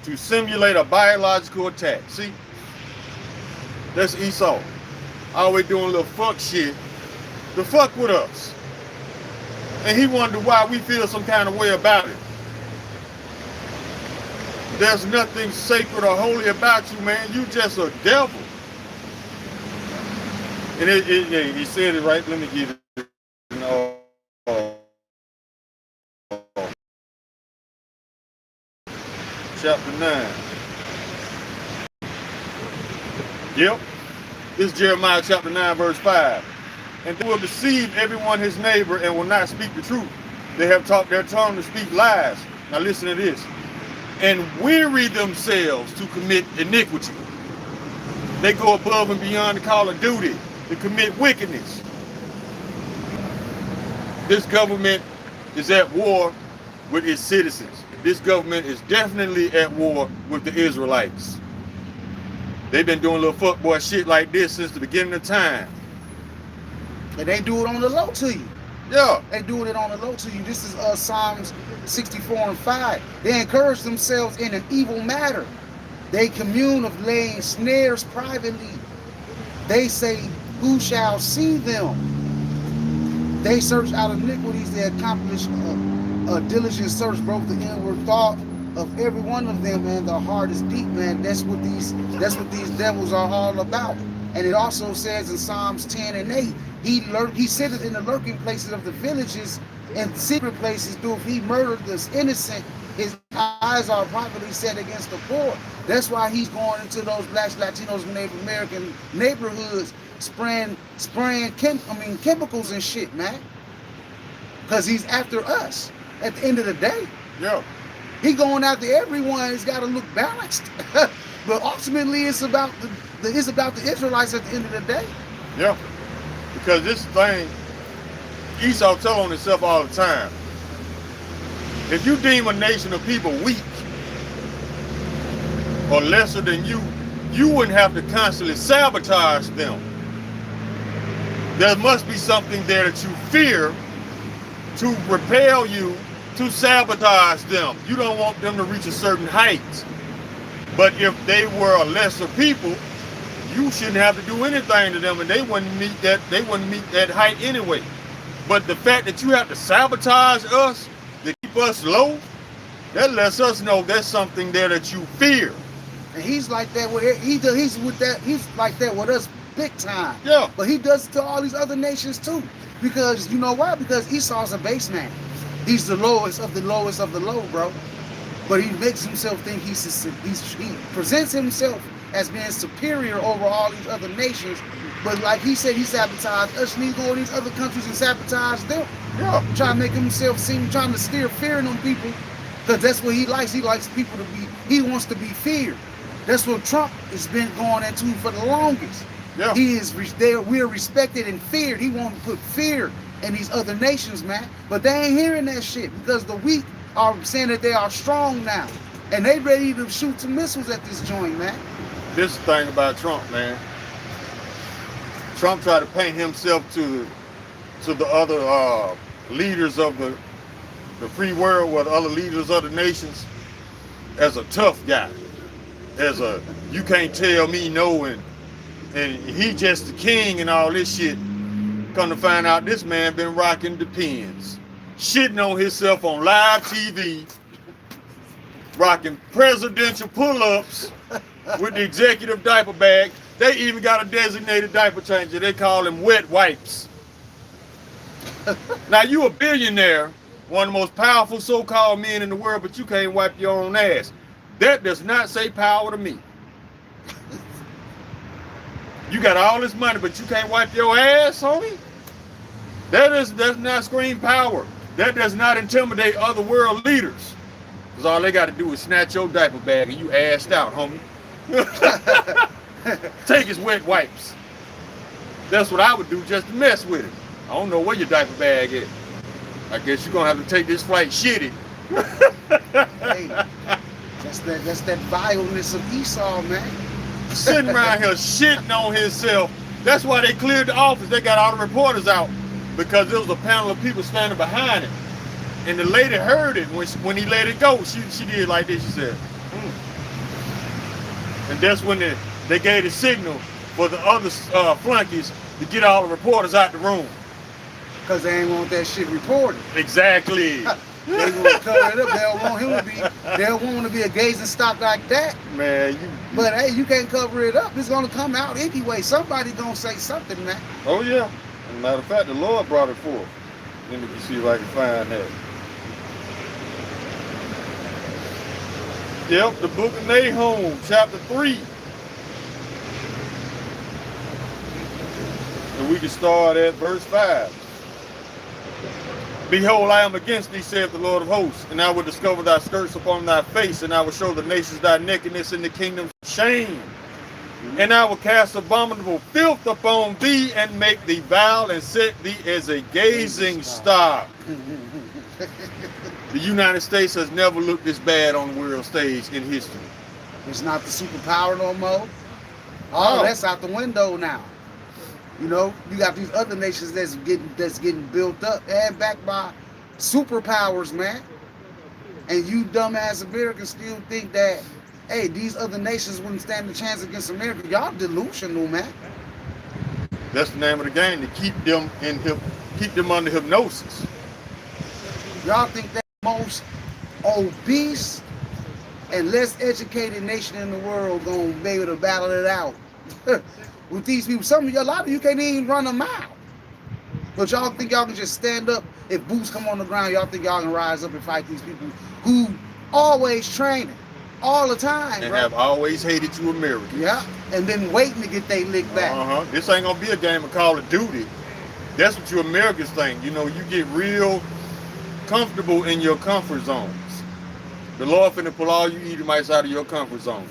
to simulate a biological attack. See? That's Esau. Always doing little fuck shit to fuck with us. And he wondered why we feel some kind of way about it. There's nothing sacred or holy about you, man. You just a devil. And he said it right. Let me get it. Chapter 9. Yep. This is Jeremiah chapter 9, verse 5. And they will deceive everyone his neighbor and will not speak the truth. They have taught their tongue to speak lies. Now listen to this. And weary themselves to commit iniquity. They go above and beyond the call of duty to commit wickedness. This government is at war with its citizens. This government is definitely at war with the Israelites. They've been doing little fuckboy shit like this since the beginning of time. And they do it on the low to you. Yeah. They doing it on the low to you. This is Psalms 64 and 5. They encourage themselves in an evil matter. They commune of laying snares privately. They say, who shall see them? They search out iniquities. They accomplish a diligent search, broke the inward thought of every one of them, man. The heart is deep, man. That's what these devils are all about. And it also says in Psalms 10 and 8, he sitteth in the lurking places of the villages and secret places doeth he murder this innocent. His eyes are privately set against the poor. That's why he's going into those blacks, Latinos, Native American neighborhoods, spraying chemicals and shit, man. Because he's after us at the end of the day. Yeah. He going after everyone. It's got to look balanced. But ultimately, it's about the Israelites at the end of the day. Yeah. Because this thing, Esau tell on himself all the time. If you deem a nation of people weak or lesser than you wouldn't have to constantly sabotage them. There must be something there that you fear to repel you, to sabotage them. You don't want them to reach a certain height. But if they were a lesser people, you shouldn't have to do anything to them, and they wouldn't meet that height anyway. But the fact that you have to sabotage us to keep us low, that lets us know there's something there that you fear. And he's like that with he's like that with us big time. Yeah. But he does it to all these other nations too. Because you know why? Because Esau's a base man. He's the lowest of the low, bro. But he makes himself think he presents himself as being superior over all these other nations. But like he said, he sabotaged us, and he go to these other countries and sabotage them. Yeah. Trying to make himself seem, trying to steer fear in them people. Because that's what he likes. He likes people to be, he wants to be feared. That's what Trump has been going into for the longest. Yeah. We're respected and feared. He wants to put fear in these other nations, man. But they ain't hearing that shit because the weak are saying that they are strong now. And they ready to shoot some missiles at this joint, man. This is the thing about Trump, man. Trump tried to paint himself to the other leaders of the free world, or the other leaders of the nations, as a tough guy. As a, you can't tell me no, and he just the king and all this shit. Come to find out, this man been rocking Depends, shitting on himself on live TV, rocking presidential pull-ups with the executive diaper bag. They even got a designated diaper changer. They call him wet wipes. Now you a billionaire, one of the most powerful so-called men in the world, but you can't wipe your own ass. That does not say power to me. You got all this money, but you can't wipe your ass, homie? That does not scream power. That does not intimidate other world leaders. Because all they got to do is snatch your diaper bag and you assed out, homie. Take his wet wipes. That's what I would do just to mess with it. I don't know where your diaper bag is. I guess you're going to have to take this flight shitty. Hey, that's that vileness of Esau, man. Sitting around here shitting on himself. That's why they cleared the office. They got all the reporters out because there was a panel of people standing behind him. And the lady heard it when he let it go. She did like this. She said, And that's when they gave the signal for the other flunkies to get all the reporters out the room. Because they ain't want that shit reported. Exactly. They gonna cover it up. They don't want him to be. They don't want him to be a gazing stock like that. Man, But hey, you can't cover it up. It's gonna come out anyway. Somebody gonna say something, man. Oh yeah. As a matter of fact, the Lord brought it forth. Let me see if I can find that. Yep, the book of Nahum, chapter 3. And we can start at verse 5. Behold, I am against thee, saith the Lord of hosts, and I will discover thy skirts upon thy face, and I will show the nations thy nakedness in the kingdom's shame. And I will cast abominable filth upon thee, and make thee vile, and set thee as a gazing stock. The United States has never looked this bad on the world stage in history. It's not the superpower no more. Oh, that's out the window now. You know, you got these other nations that's getting built up and backed by superpowers, man. And you dumbass Americans still think that, hey, these other nations wouldn't stand a chance against America. Y'all delusional, man. That's the name of the game, to keep them under hypnosis. Y'all think that most obese and less educated nation in the world gonna be able to battle it out with these people? A lot of you can't even run a mile. But y'all think y'all can just stand up if boots come on the ground? Y'all think y'all can rise up and fight these people who always training all the time, and bro. have always hated you Americans. Yeah, and been waiting to get they lick back. This ain't gonna be a game of Call of Duty. That's what you Americans think. You know, you get real comfortable in your comfort zones. The Lord finna pull all you Edomites out of your comfort zones.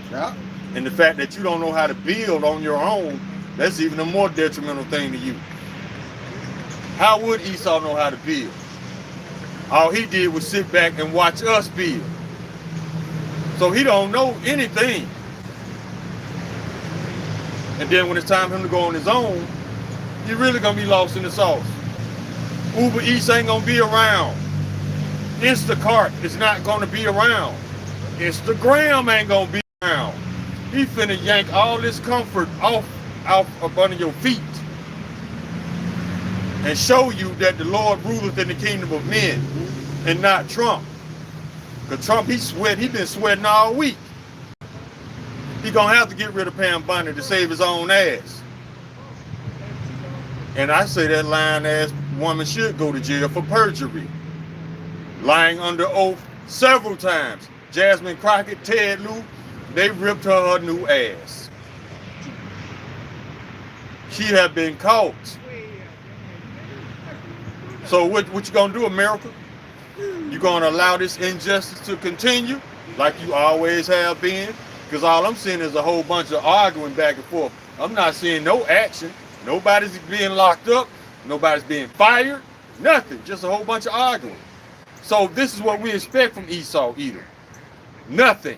Yeah. And the fact that you don't know how to build on your own, that's even a more detrimental thing to you. How would Esau know how to build? All he did was sit back and watch us build. So he don't know anything. And then when it's time for him to go on his own, you're really gonna be lost in the sauce. Uber Eats ain't gonna be around. Instacart is not gonna be around. Instagram ain't gonna be around. He finna yank all this comfort off up under your feet and show you that the Lord ruleth in the kingdom of men and not Trump. Because Trump, he been sweating all week. He gonna have to get rid of Pam Bondi to save his own ass. And I say that lying ass woman should go to jail for perjury. Lying under oath several times. Jasmine Crockett, Ted Lieu, they ripped her new ass. She had been caught. So what you gonna do, America? You gonna allow this injustice to continue like you always have been? Because all I'm seeing is a whole bunch of arguing back and forth. I'm not seeing no action. Nobody's being locked up. Nobody's being fired. Nothing. Just a whole bunch of arguing. So this is what we expect from Esau either. Nothing.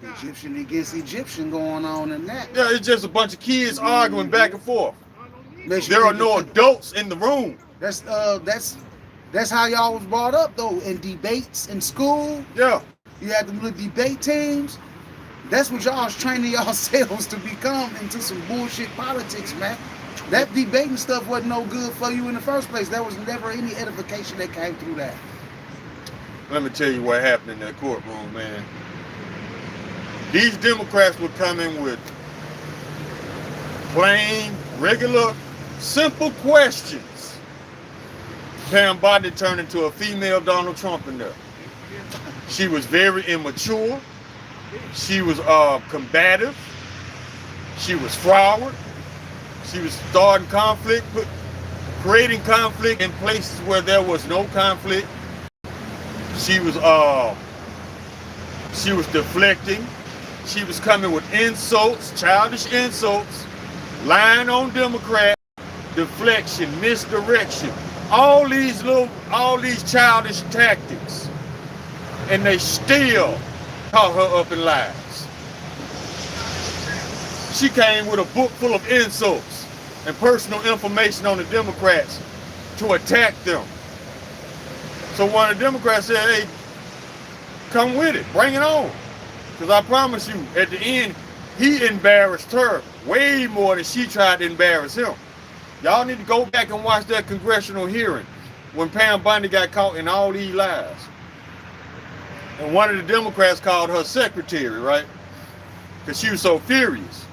Egyptian against Egyptian going on in that. Yeah, it's just a bunch of kids arguing back and forth. Makes you There are think no adults in the room. That's how y'all was brought up though, in debates in school. Yeah. You had the little debate teams. That's what y'all was training yourselves to become into some bullshit politics, man. That debating stuff wasn't no good for you in the first place. There was never any edification that came through that. Let me tell you what happened in that courtroom, man. These Democrats were coming with plain, regular, simple questions. Pam Bondi turned into a female Donald Trump in there. She was very immature. She was combative. She was froward. She was starting conflict, creating conflict in places where there was no conflict. She was deflecting. She was coming with insults, childish insults, lying on Democrats, deflection, misdirection, all these childish tactics, and they still caught her up in lies. She came with a book full of insults. and personal information on the Democrats to attack them. So one of the Democrats said, hey, come with it, bring it on. Because I promise you, at the end, he embarrassed her way more than she tried to embarrass him. Y'all need to go back and watch that congressional hearing when Pam Bondi got caught in all these lies. And one of the Democrats called her secretary, right? Because she was so furious.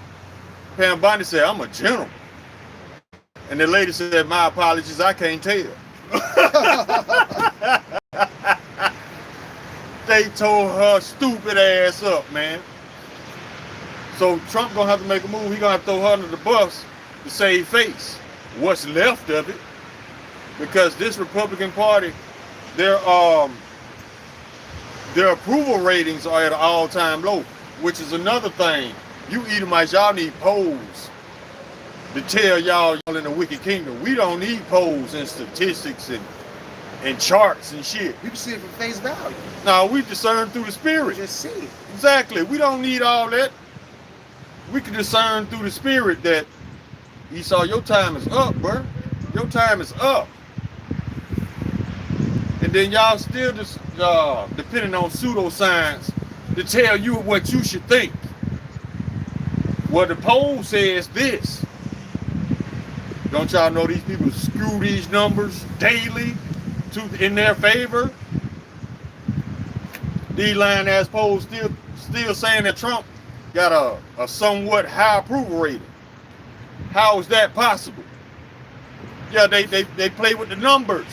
Pam Bondi said, I'm a gentleman. And the lady said, my apologies, I can't tell. They tore her stupid ass up, man. So Trump gonna have to make a move. He gonna have to throw her under the bus to save face. What's left of it. Because this Republican Party, their approval ratings are at an all-time low, which is another thing. You Edomites, y'all need polls to tell y'all in the wicked kingdom. We don't need polls and statistics and charts and shit. You can see it from face value. No, we discern through the spirit. Just see it. Exactly. We don't need all that. We can discern through the spirit that Esau, your time is up, bro. Your time is up. And then y'all still just depending on pseudoscience to tell you what you should think. Well, the poll says this. Don't y'all know these people screw these numbers daily in their favor? These lying ass polls still saying that Trump got a somewhat high approval rating. How is that possible? Yeah, they play with the numbers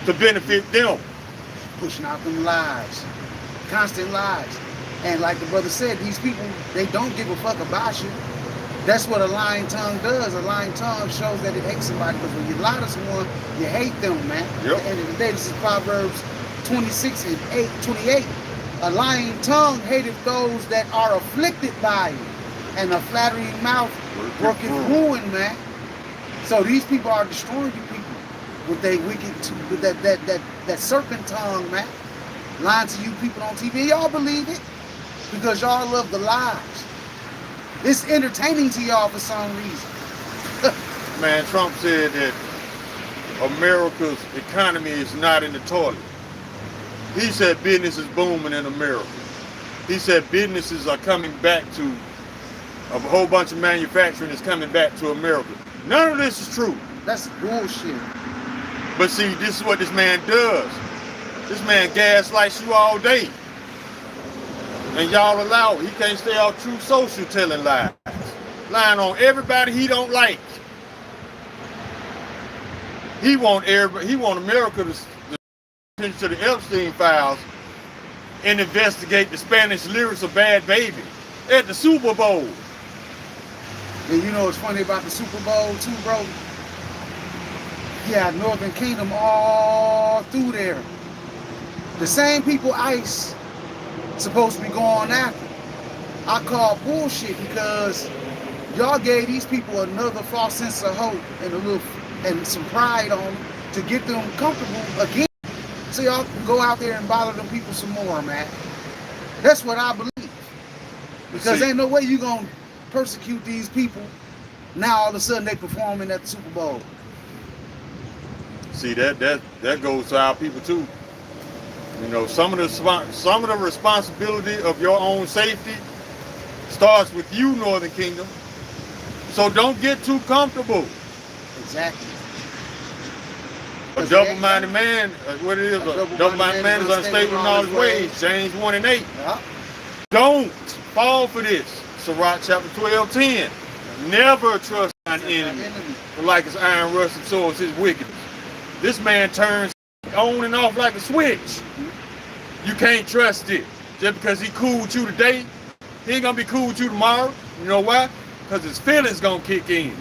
to benefit them. Pushing out them lies. Constant lies. And like the brother said, these people, they don't give a fuck about you. That's what a lying tongue does. A lying tongue shows that it hates somebody, because when you lie to someone, you hate them, man. Yep. At the end of the day, this is Proverbs 26 and 28. A lying tongue hateth those that are afflicted by it, and a flattering mouth worketh ruin, man. So these people are destroying you people with their wicked, with that serpent tongue, man. Lying to you people on TV. Y'all believe it because y'all love the lies. It's entertaining to y'all for some reason. Man, Trump said that America's economy is not in the toilet. He said business is booming in America. He said businesses are coming back to, a whole bunch of manufacturing is coming back to America. None of this is true. That's bullshit. But see, this is what this man does. This man gaslights you all day. And y'all allow it. He can't stay off True Social telling lies. Lying on everybody he don't like. He want America to attention to the Epstein files and investigate the Spanish lyrics of Bad Baby at the Super Bowl. And you know what's funny about the Super Bowl too, bro? Yeah, Northern Kingdom all through there. The same people ICE supposed to be going after. I call bullshit because y'all gave these people another false sense of hope and some pride on them to get them comfortable again. So y'all can go out there and bother them people some more, man. That's what I believe. Because ain't no way you gonna persecute these people. Now all of a sudden they performing at the Super Bowl. See, that goes to our people too. You know, some of the responsibility of your own safety starts with you, Northern Kingdom. So don't get too comfortable. Exactly. A double-minded man, what it is, a double-minded man is unstable in all his ways. James 1 and 8. Yeah. Don't fall for this. Sirach chapter 12:10. Never trust thine enemy. For like his iron rusted so is his wickedness. This man turns on and off like a switch. You can't trust it. Just because he cool with you today, he ain't gonna be cool with you tomorrow. You know why? Because his feelings gonna kick in.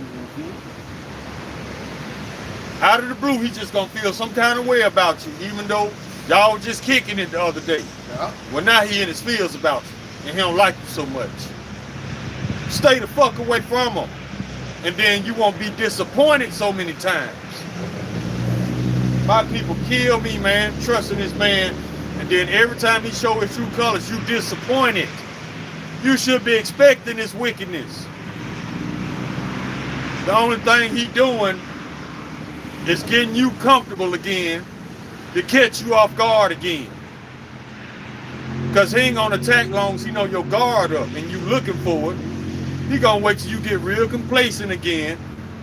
Out of the blue, he just gonna feel some kind of way about you, even though y'all was just kicking it the other day. Yeah. Well, now he in his feels about you, and he don't like you so much. Stay the fuck away from him, and then you won't be disappointed so many times. My people kill me, man, trusting this man, and then every time he show his true colors, you disappointed. You should be expecting this wickedness. The only thing he doing is getting you comfortable again to catch you off guard again. Because he ain't gonna attack long as he know your guard up and you looking for it. He gonna wait till you get real complacent again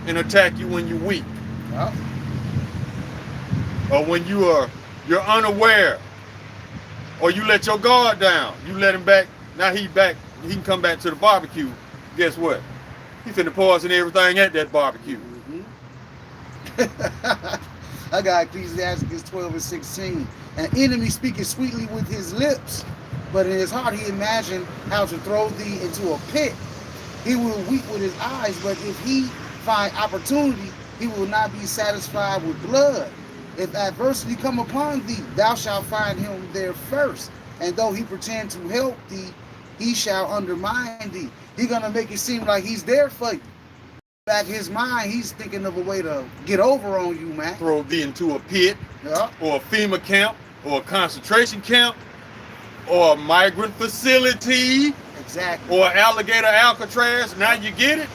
and attack you when you're weak. Yep. Or when you're unaware. Or you let your guard down. You let him back. Now he back. He can come back to the barbecue. Guess what? He finna poison everything at that barbecue. I got Ecclesiastes 12:16. An enemy speaketh sweetly with his lips, but in his heart he imagined how to throw thee into a pit. He will weep with his eyes, but if he find opportunity, he will not be satisfied with blood. If adversity come upon thee, thou shalt find him there first. And though he pretend to help thee, he shall undermine thee. He's gonna make it seem like he's there for you. Back in his mind, he's thinking of a way to get over on you, man. Throw thee into a pit, Yeah. or a FEMA camp, or a concentration camp, or a migrant facility, Exactly. or alligator Alcatraz. Now you get it?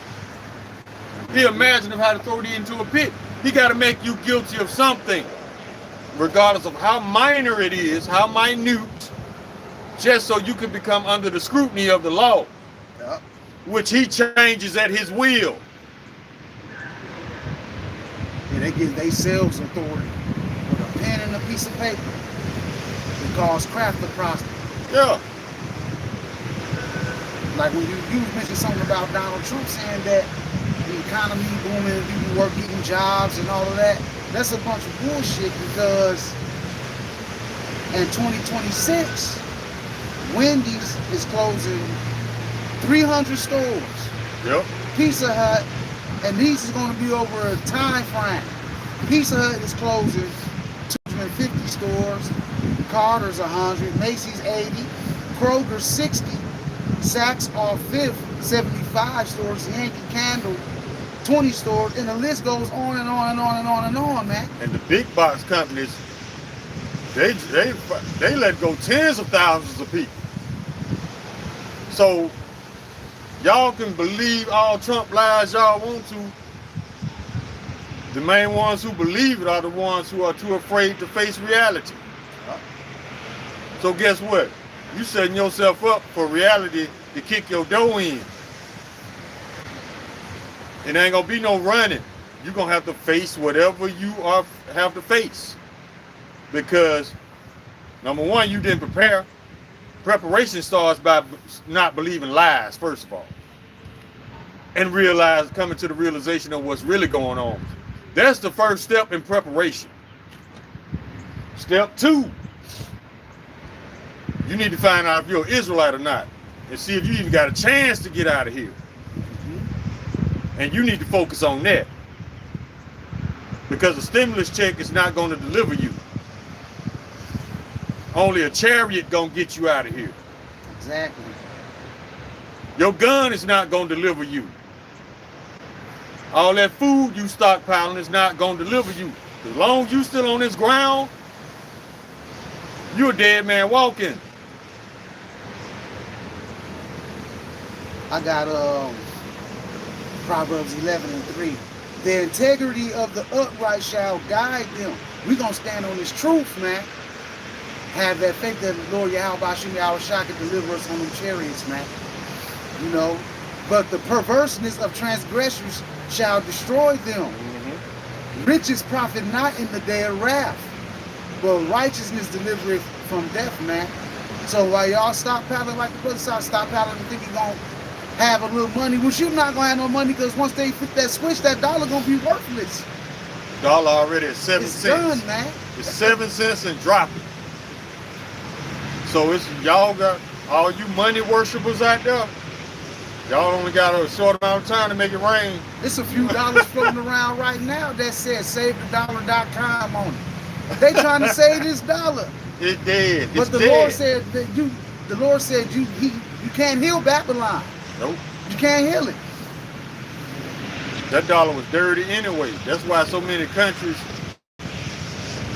He imagined how to throw thee into a pit. He got to make you guilty of something, regardless of how minor it is, how minute, just so you can become under the scrutiny of the law, Yeah. which he changes at his will. And they give themselves authority with a pen and a piece of paper to cause craft to prosper. Yeah. Like when you mentioned something about Donald Trump saying that the economy booming, people work getting jobs and all of that. That's a bunch of bullshit because in 2026, Wendy's is closing 300 stores. Yep. Pizza Hut, and these is going to be over a time frame. Pizza Hut is closing 250 stores, Carter's 100, Macy's 80, Kroger's 60, Saks off 5th 75 stores, Yankee Candle 20 stores, and the list goes on and on and on and on and on, man. And the big box companies, they let go tens of thousands of people. So y'all can believe all Trump lies y'all want to. The main ones who believe it are the ones who are too afraid to face reality. So guess what? You setting yourself up for reality to kick your dough in. It ain't gonna be no running. You're gonna have to face whatever you have to face. Because number one, you didn't prepare. Preparation starts by not believing lies, first of all. And coming to the realization of what's really going on. That's the first step in preparation. Step 2, you need to find out if you're an Israelite or not, and see if you even got a chance to get out of here. And you need to focus on that, because a stimulus check is not going to deliver you. Only a chariot gonna get you out of here. Exactly. Your gun is not gonna deliver you. All that food you stockpiling is not gonna deliver you. As long as you still on this ground, you're a dead man walking. I got Proverbs 11:3. The integrity of the upright shall guide them. We're going to stand on this truth, man. Have that faith that the Lord Yahweh Shah can deliver us on them chariots, man. You know, but the perverseness of transgressors shall destroy them. Riches profit not in the day of wrath, but righteousness delivereth from death, man. So while y'all stockpiling like the brother said, stockpiling and think you're going to have a little money, which you're not going to have no money, because once they flip that switch, that dollar going to be worthless. Dollar already at 7 It's cents. done, man. It's 7 cents and dropping. So it's y'all got all you money worshipers out there. Y'all only got a short amount of time to make it rain. It's a few dollars floating around right now that says SaveTheDollar.com on it. They trying to save this dollar. It's dead. But It's the dead. Lord said you can't heal Babylon. Nope. You can't heal it. That dollar was dirty anyway. That's why so many countries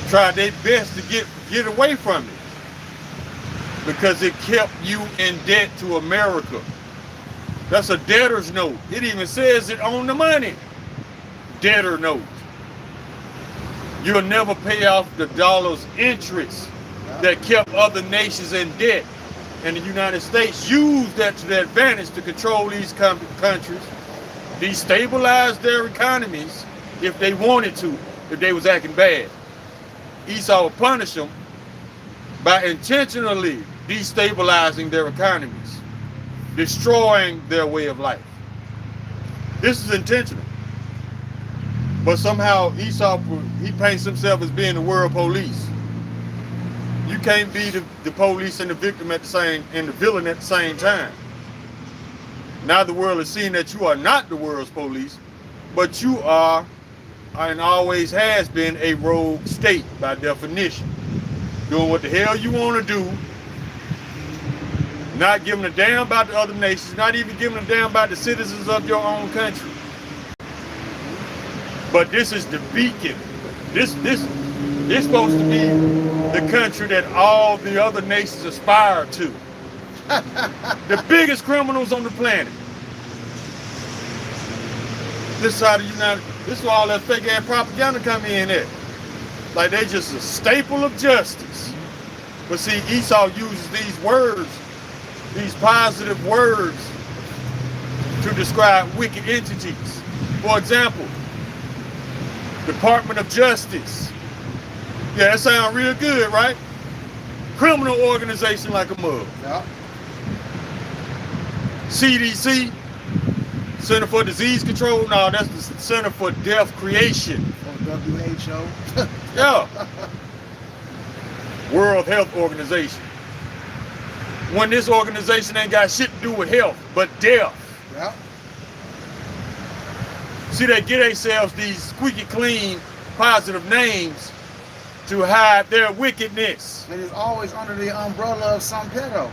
tried their best to get away from it. Because it kept you in debt to America. That's a debtor's note. It even says it on the money. debtor note. You'll never pay off the dollar's interest that kept other nations in debt. And the United States used that to their advantage to control these countries, destabilize their economies if they wanted to, if they was acting bad. Esau would punish them by intentionally destabilizing their economies, destroying their way of life. This is intentional. But somehow Esau, he paints himself as being the world police. You can't be the police and the victim at the same, and the villain at the same time. Now the world is seeing that you are not the world's police, but you are and always has been a rogue state by definition. Doing what the hell you want to do, not giving a damn about the other nations, not even giving a damn about the citizens of your own country. But this is the beacon. This is supposed to be the country that all the other nations aspire to. The biggest criminals on the planet. This side of the United, this is where all that fake ass propaganda come in at. Like they just a staple of justice. But see, Esau uses these words, these positive words, to describe wicked entities. For example, Department of Justice. Yeah, that sounds real good, right? Criminal organization like a mug. Yeah. CDC, Center for Disease Control. No, that's the Center for Death Creation. Or WHO. Yeah. World Health Organization. When this organization ain't got shit to do with health, but death. Yeah. See, they get themselves these squeaky clean, positive names to hide their wickedness. And it's always under the umbrella of some pedo.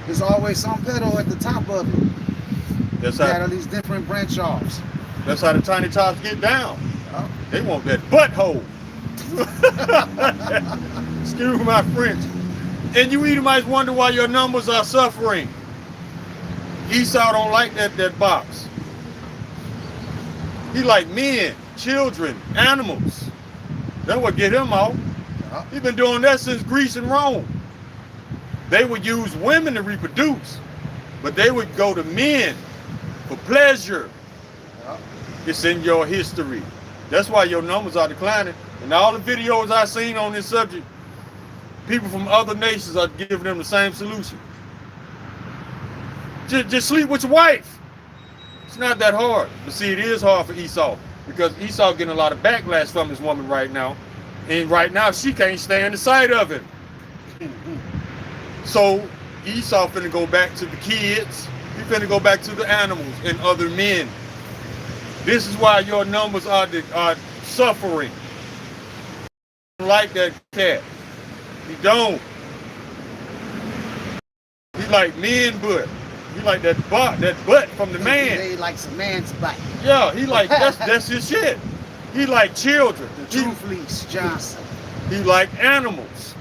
There's always some pedo at the top of it. That's Out how, of these different branch offs. that's how the tiny tots get down. Yeah. They want that butthole. Excuse my French. And you Edomites wonder why your numbers are suffering. Esau don't like that box. He like men, children, animals. That's what get him out. Yeah. He's been doing that since Greece and Rome. They would use women to reproduce, but they would go to men for pleasure. Yeah. It's in your history. That's why your numbers are declining. And all the videos I've seen on this subject, people from other nations are giving them the same solution. Just sleep with your wife. It's not that hard. But see, it is hard for Esau because Esau getting a lot of backlash from his woman right now. And right now, she can't stand the sight of him. So Esau finna go back to the kids. He finna go back to the animals and other men. This is why your numbers are suffering. Like that cat. He don't. He like men butt. He like that butt from the man. They like some man's butt. Yeah, he like that's his shit. He like children. The True Fleece Johnson. He like animals.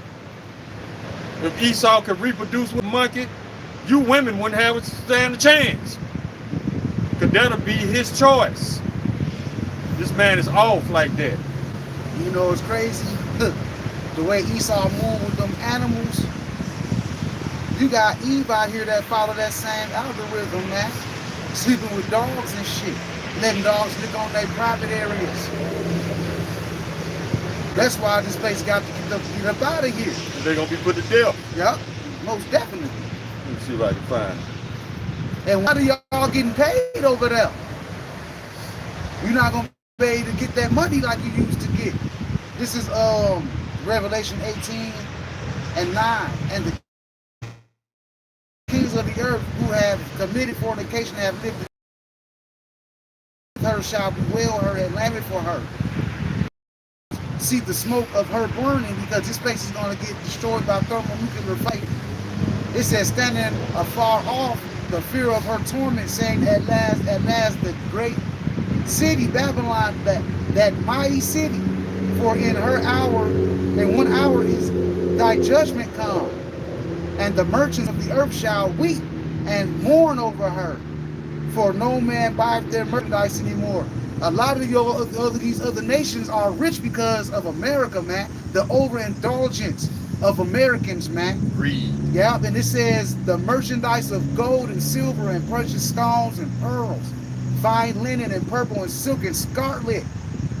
If Esau could reproduce with a monkey, you women wouldn't have a stand a chance. Cause that'll be his choice. This man is off like that. You know it's crazy? The way Esau moved with them animals. You got Eve out here that follow that same algorithm, man. Sleeping with dogs and shit. Letting dogs lick on their private areas. That's why this place got to get up out of here. And they're gonna be put to death. Yep, most definitely. Let me see if I can find it. And why do y'all getting paid over there? You're not gonna pay to get that money like you used to get. This is Revelation 18 and 9. And the kings of the earth who have committed fornication have lived with her shall bewail her and lament for her. See the smoke of her burning, because this place is going to get destroyed by thermonuclear fighting. It says, standing afar off, the fear of her torment, saying, at last, the great city, Babylon, that mighty city, for in her hour, in 1 hour is thy judgment come. And the merchants of the earth shall weep and mourn over her. For no man buyeth their merchandise anymore, A lot of these other nations are rich because of America, man. The overindulgence of Americans, man. Greed. Yeah, and it says the merchandise of gold and silver and precious stones and pearls, fine linen and purple and silk and scarlet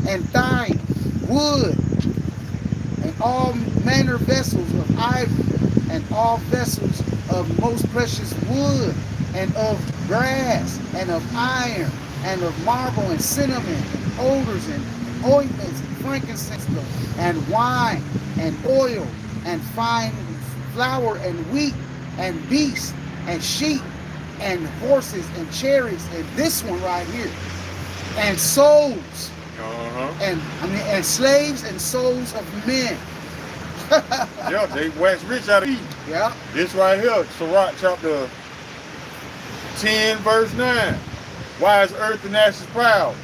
and thyme, wood, and all manner vessels of ivory, and all vessels of most precious wood, and of brass, and of iron, and of marble, and cinnamon, and odors, and ointments, and frankincense, and wine, and oil, and fine flour, and wheat, and beasts, and sheep, and horses, and chariots, and this one right here, and souls, and slaves and souls of men. Yeah, they wax rich out of it. Yeah. This right here, Sirach chapter 10, verse 9. Why is earth and ashes proud?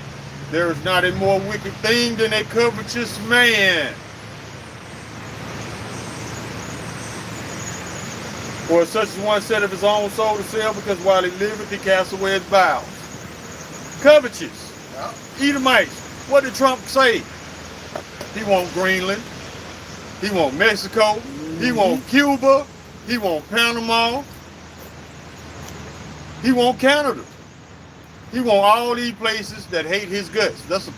There is not a more wicked thing than a covetous man. For such as one set of his own soul to sell, because while he liveth, he casts away his bowels. Covetous. Yeah. Edomites. What did Trump say? He want Greenland. He want Mexico. He want Cuba. He want Panama. He want Canada. He want all these places that hate his guts. That's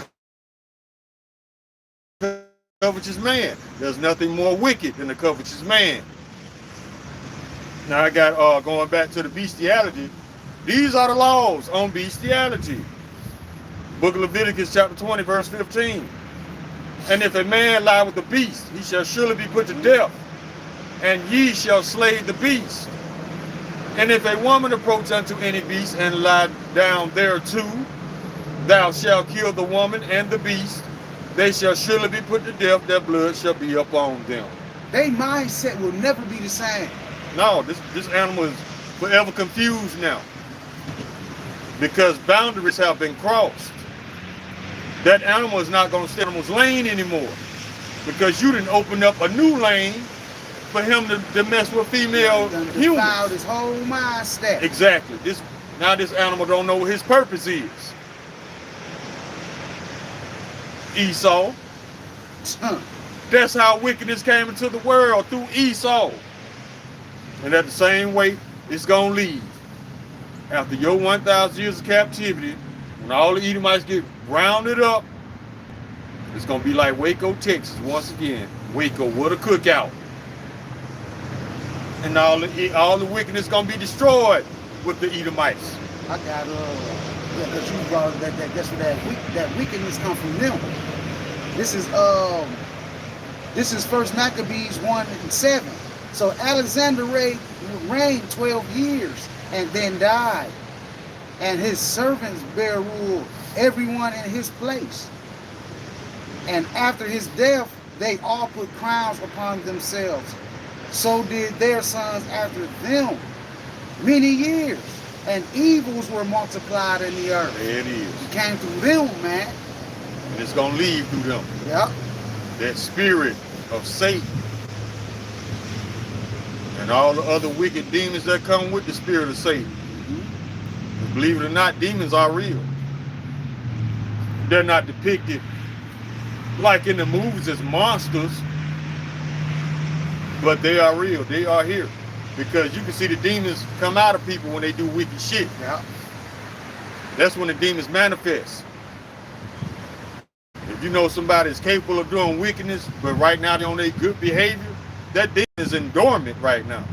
a covetous man. There's nothing more wicked than a covetous man. Now I got going back to the bestiality. These are the laws on bestiality. Book of Leviticus chapter 20 verse 15. And if a man lie with the beast, he shall surely be put to death, and ye shall slay the beast. And if a woman approach unto any beast and lie down thereto, thou shalt kill the woman and the beast. They shall surely be put to death, their blood shall be upon them. Their mindset will never be the same. No, this animal is forever confused now, because boundaries have been crossed. That animal is not going to stay in animal's lane anymore, because you didn't open up a new lane for him to mess with female humans. Defiled his whole mindset. Exactly. Now this animal don't know what his purpose is. Esau. That's how wickedness came into the world, through Esau. And at the same way, it's going to leave. After your 1,000 years of captivity, when all the Edomites get rounded up, it's going to be like Waco, Texas, once again. Waco, what a cookout. And all the wickedness is going to be destroyed with the Edomites. I got because you brought that wickedness come from them. This is First Maccabees 1:7. So Alexander reigned 12 years and then died, and his servants bare rule, everyone in his place. And after his death, they all put crowns upon themselves. So did their sons after them many years, and evils were multiplied in the earth. There it is. It came through them, man. And it's going to leave through them. Yep. That spirit of Satan and all the other wicked demons that come with the spirit of Satan. Mm-hmm. Believe it or not, demons are real. They're not depicted like in the movies as monsters, but they are real. They are here, because you can see the demons come out of people when they do wicked shit. Yeah. That's when the demons manifest. If you know somebody is capable of doing wickedness, but right now they're on their good behavior, that demon is in dormant right now.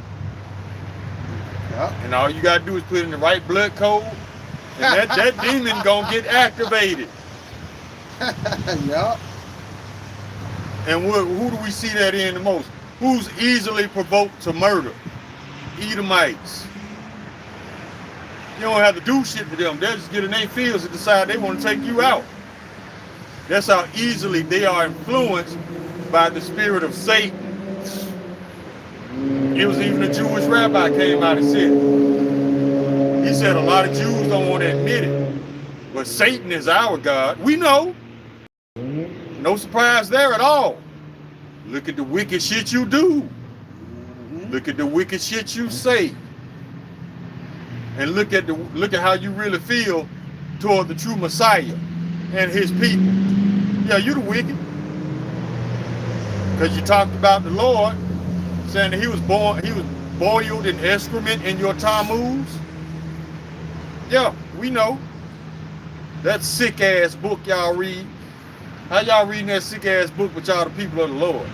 Yeah. And all you gotta do is put in the right blood code, and that demon gonna get activated. Yeah. And who do we see that in the most? Who's easily provoked to murder? Edomites. You don't have to do shit to them. They'll just get in their fields and decide they want to take you out. That's how easily they are influenced by the spirit of Satan. It was even a Jewish rabbi came out and said, he said a lot of Jews don't want to admit it, but Satan is our God. We know. No surprise there at all. Look at the wicked shit you do. Look at the wicked shit you say. And look at how you really feel toward the true Messiah and his people. Yeah, you the wicked. Because you talked about the Lord, saying that he was boiled in excrement in your Tammuz. Yeah, we know. That sick ass book y'all read. How y'all reading that sick ass book with y'all the people of the Lord?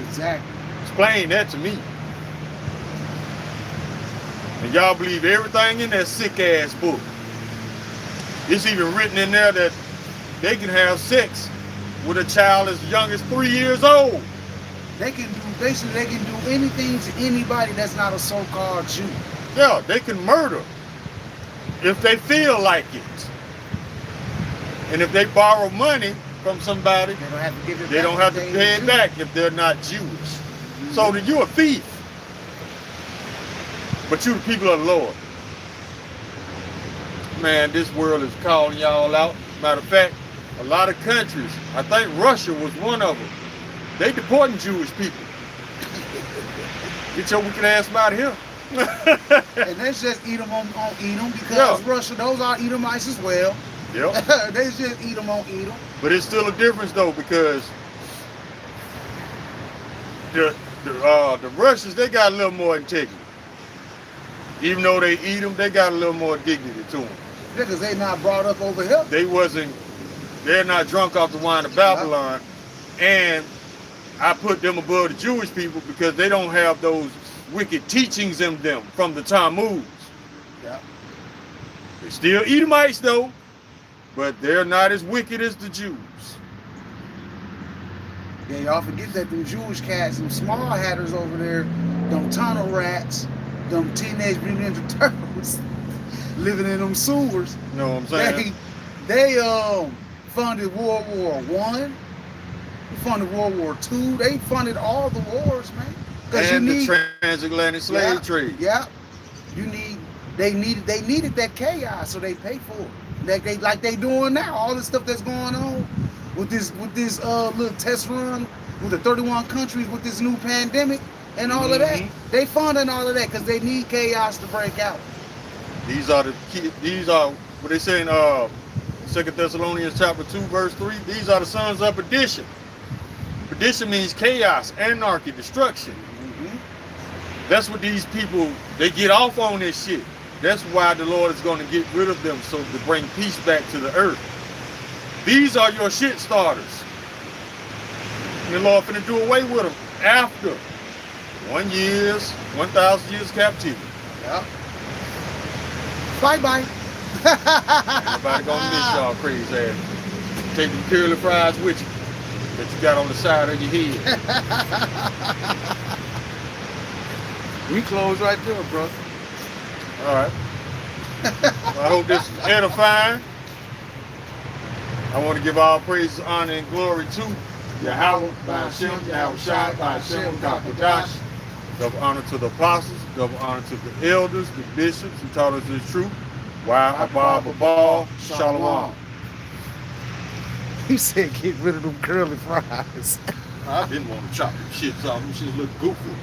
Exactly. Explain that to me. And y'all believe everything in that sick ass book. It's even written in there that they can have sex with a child as young as 3 years old. They can do anything to anybody that's not a so-called Jew. Yeah, they can murder if they feel like it. And if they borrow money from somebody, They don't have to give it they back. don't have to if they pay ain't it Jew. back if they're not Jewish. So then you a thief. But you the people of the Lord. Man, this world is calling y'all out. Matter of fact, a lot of countries, I think Russia was one of them, they deporting Jewish people. Get your wicked ass out of here. And that's just Edom on Edom because Yeah. Russia, those are Edomites as well. Yep. They just Edom on Edom. But it's still a difference though, because the Russians, they got a little more integrity. Even though they eat them, they got a little more dignity to them. Because they not brought up over here. They're not drunk off the wine of Babylon. And I put them above the Jewish people because they don't have those wicked teachings in them from the Tammuz. Yeah. They're still Edomites though, but they're not as wicked as the Jews. Yeah, y'all forget that them Jewish cats, them small hatters over there, them tunnel rats, them Teenage Mutant Ninja Turtles, living in them sewers. You know what I'm saying? They funded World War I. They funded World War II. They funded all the wars, man. And the transatlantic slave trade. Yeah. They needed that chaos, so they pay for it. Like they doing now. All this stuff that's going on with this little test run with the 31 countries with this new pandemic and all of that. They funding all of that because they need chaos to break out. These are what they say in 2 Thessalonians chapter 2, verse 3. These are the sons of perdition. Perdition means chaos, anarchy, destruction. That's what these people, they get off on this shit. That's why the Lord is going to get rid of them, so to bring peace back to the earth. These are your shit starters. And the Lord finna do away with them after 1,000 years captivity. Yeah. Bye-bye. Nobody gonna miss y'all crazy ass. Take them curly fries with you that you got on the side of your head. We close right there, bro. All right. Well, I hope this is edifying. I want to give all praise, honor, and glory to Yahweh, Ba'ashem, Yahweh Shai, Ba'ashem, Kakodash. Double honor to the apostles, double honor to the elders, the bishops who taught us the truth. Wow, Abba, Abba, Shalom. He said get rid of them curly fries. I didn't want to chop them shits off. Them shits look goofy.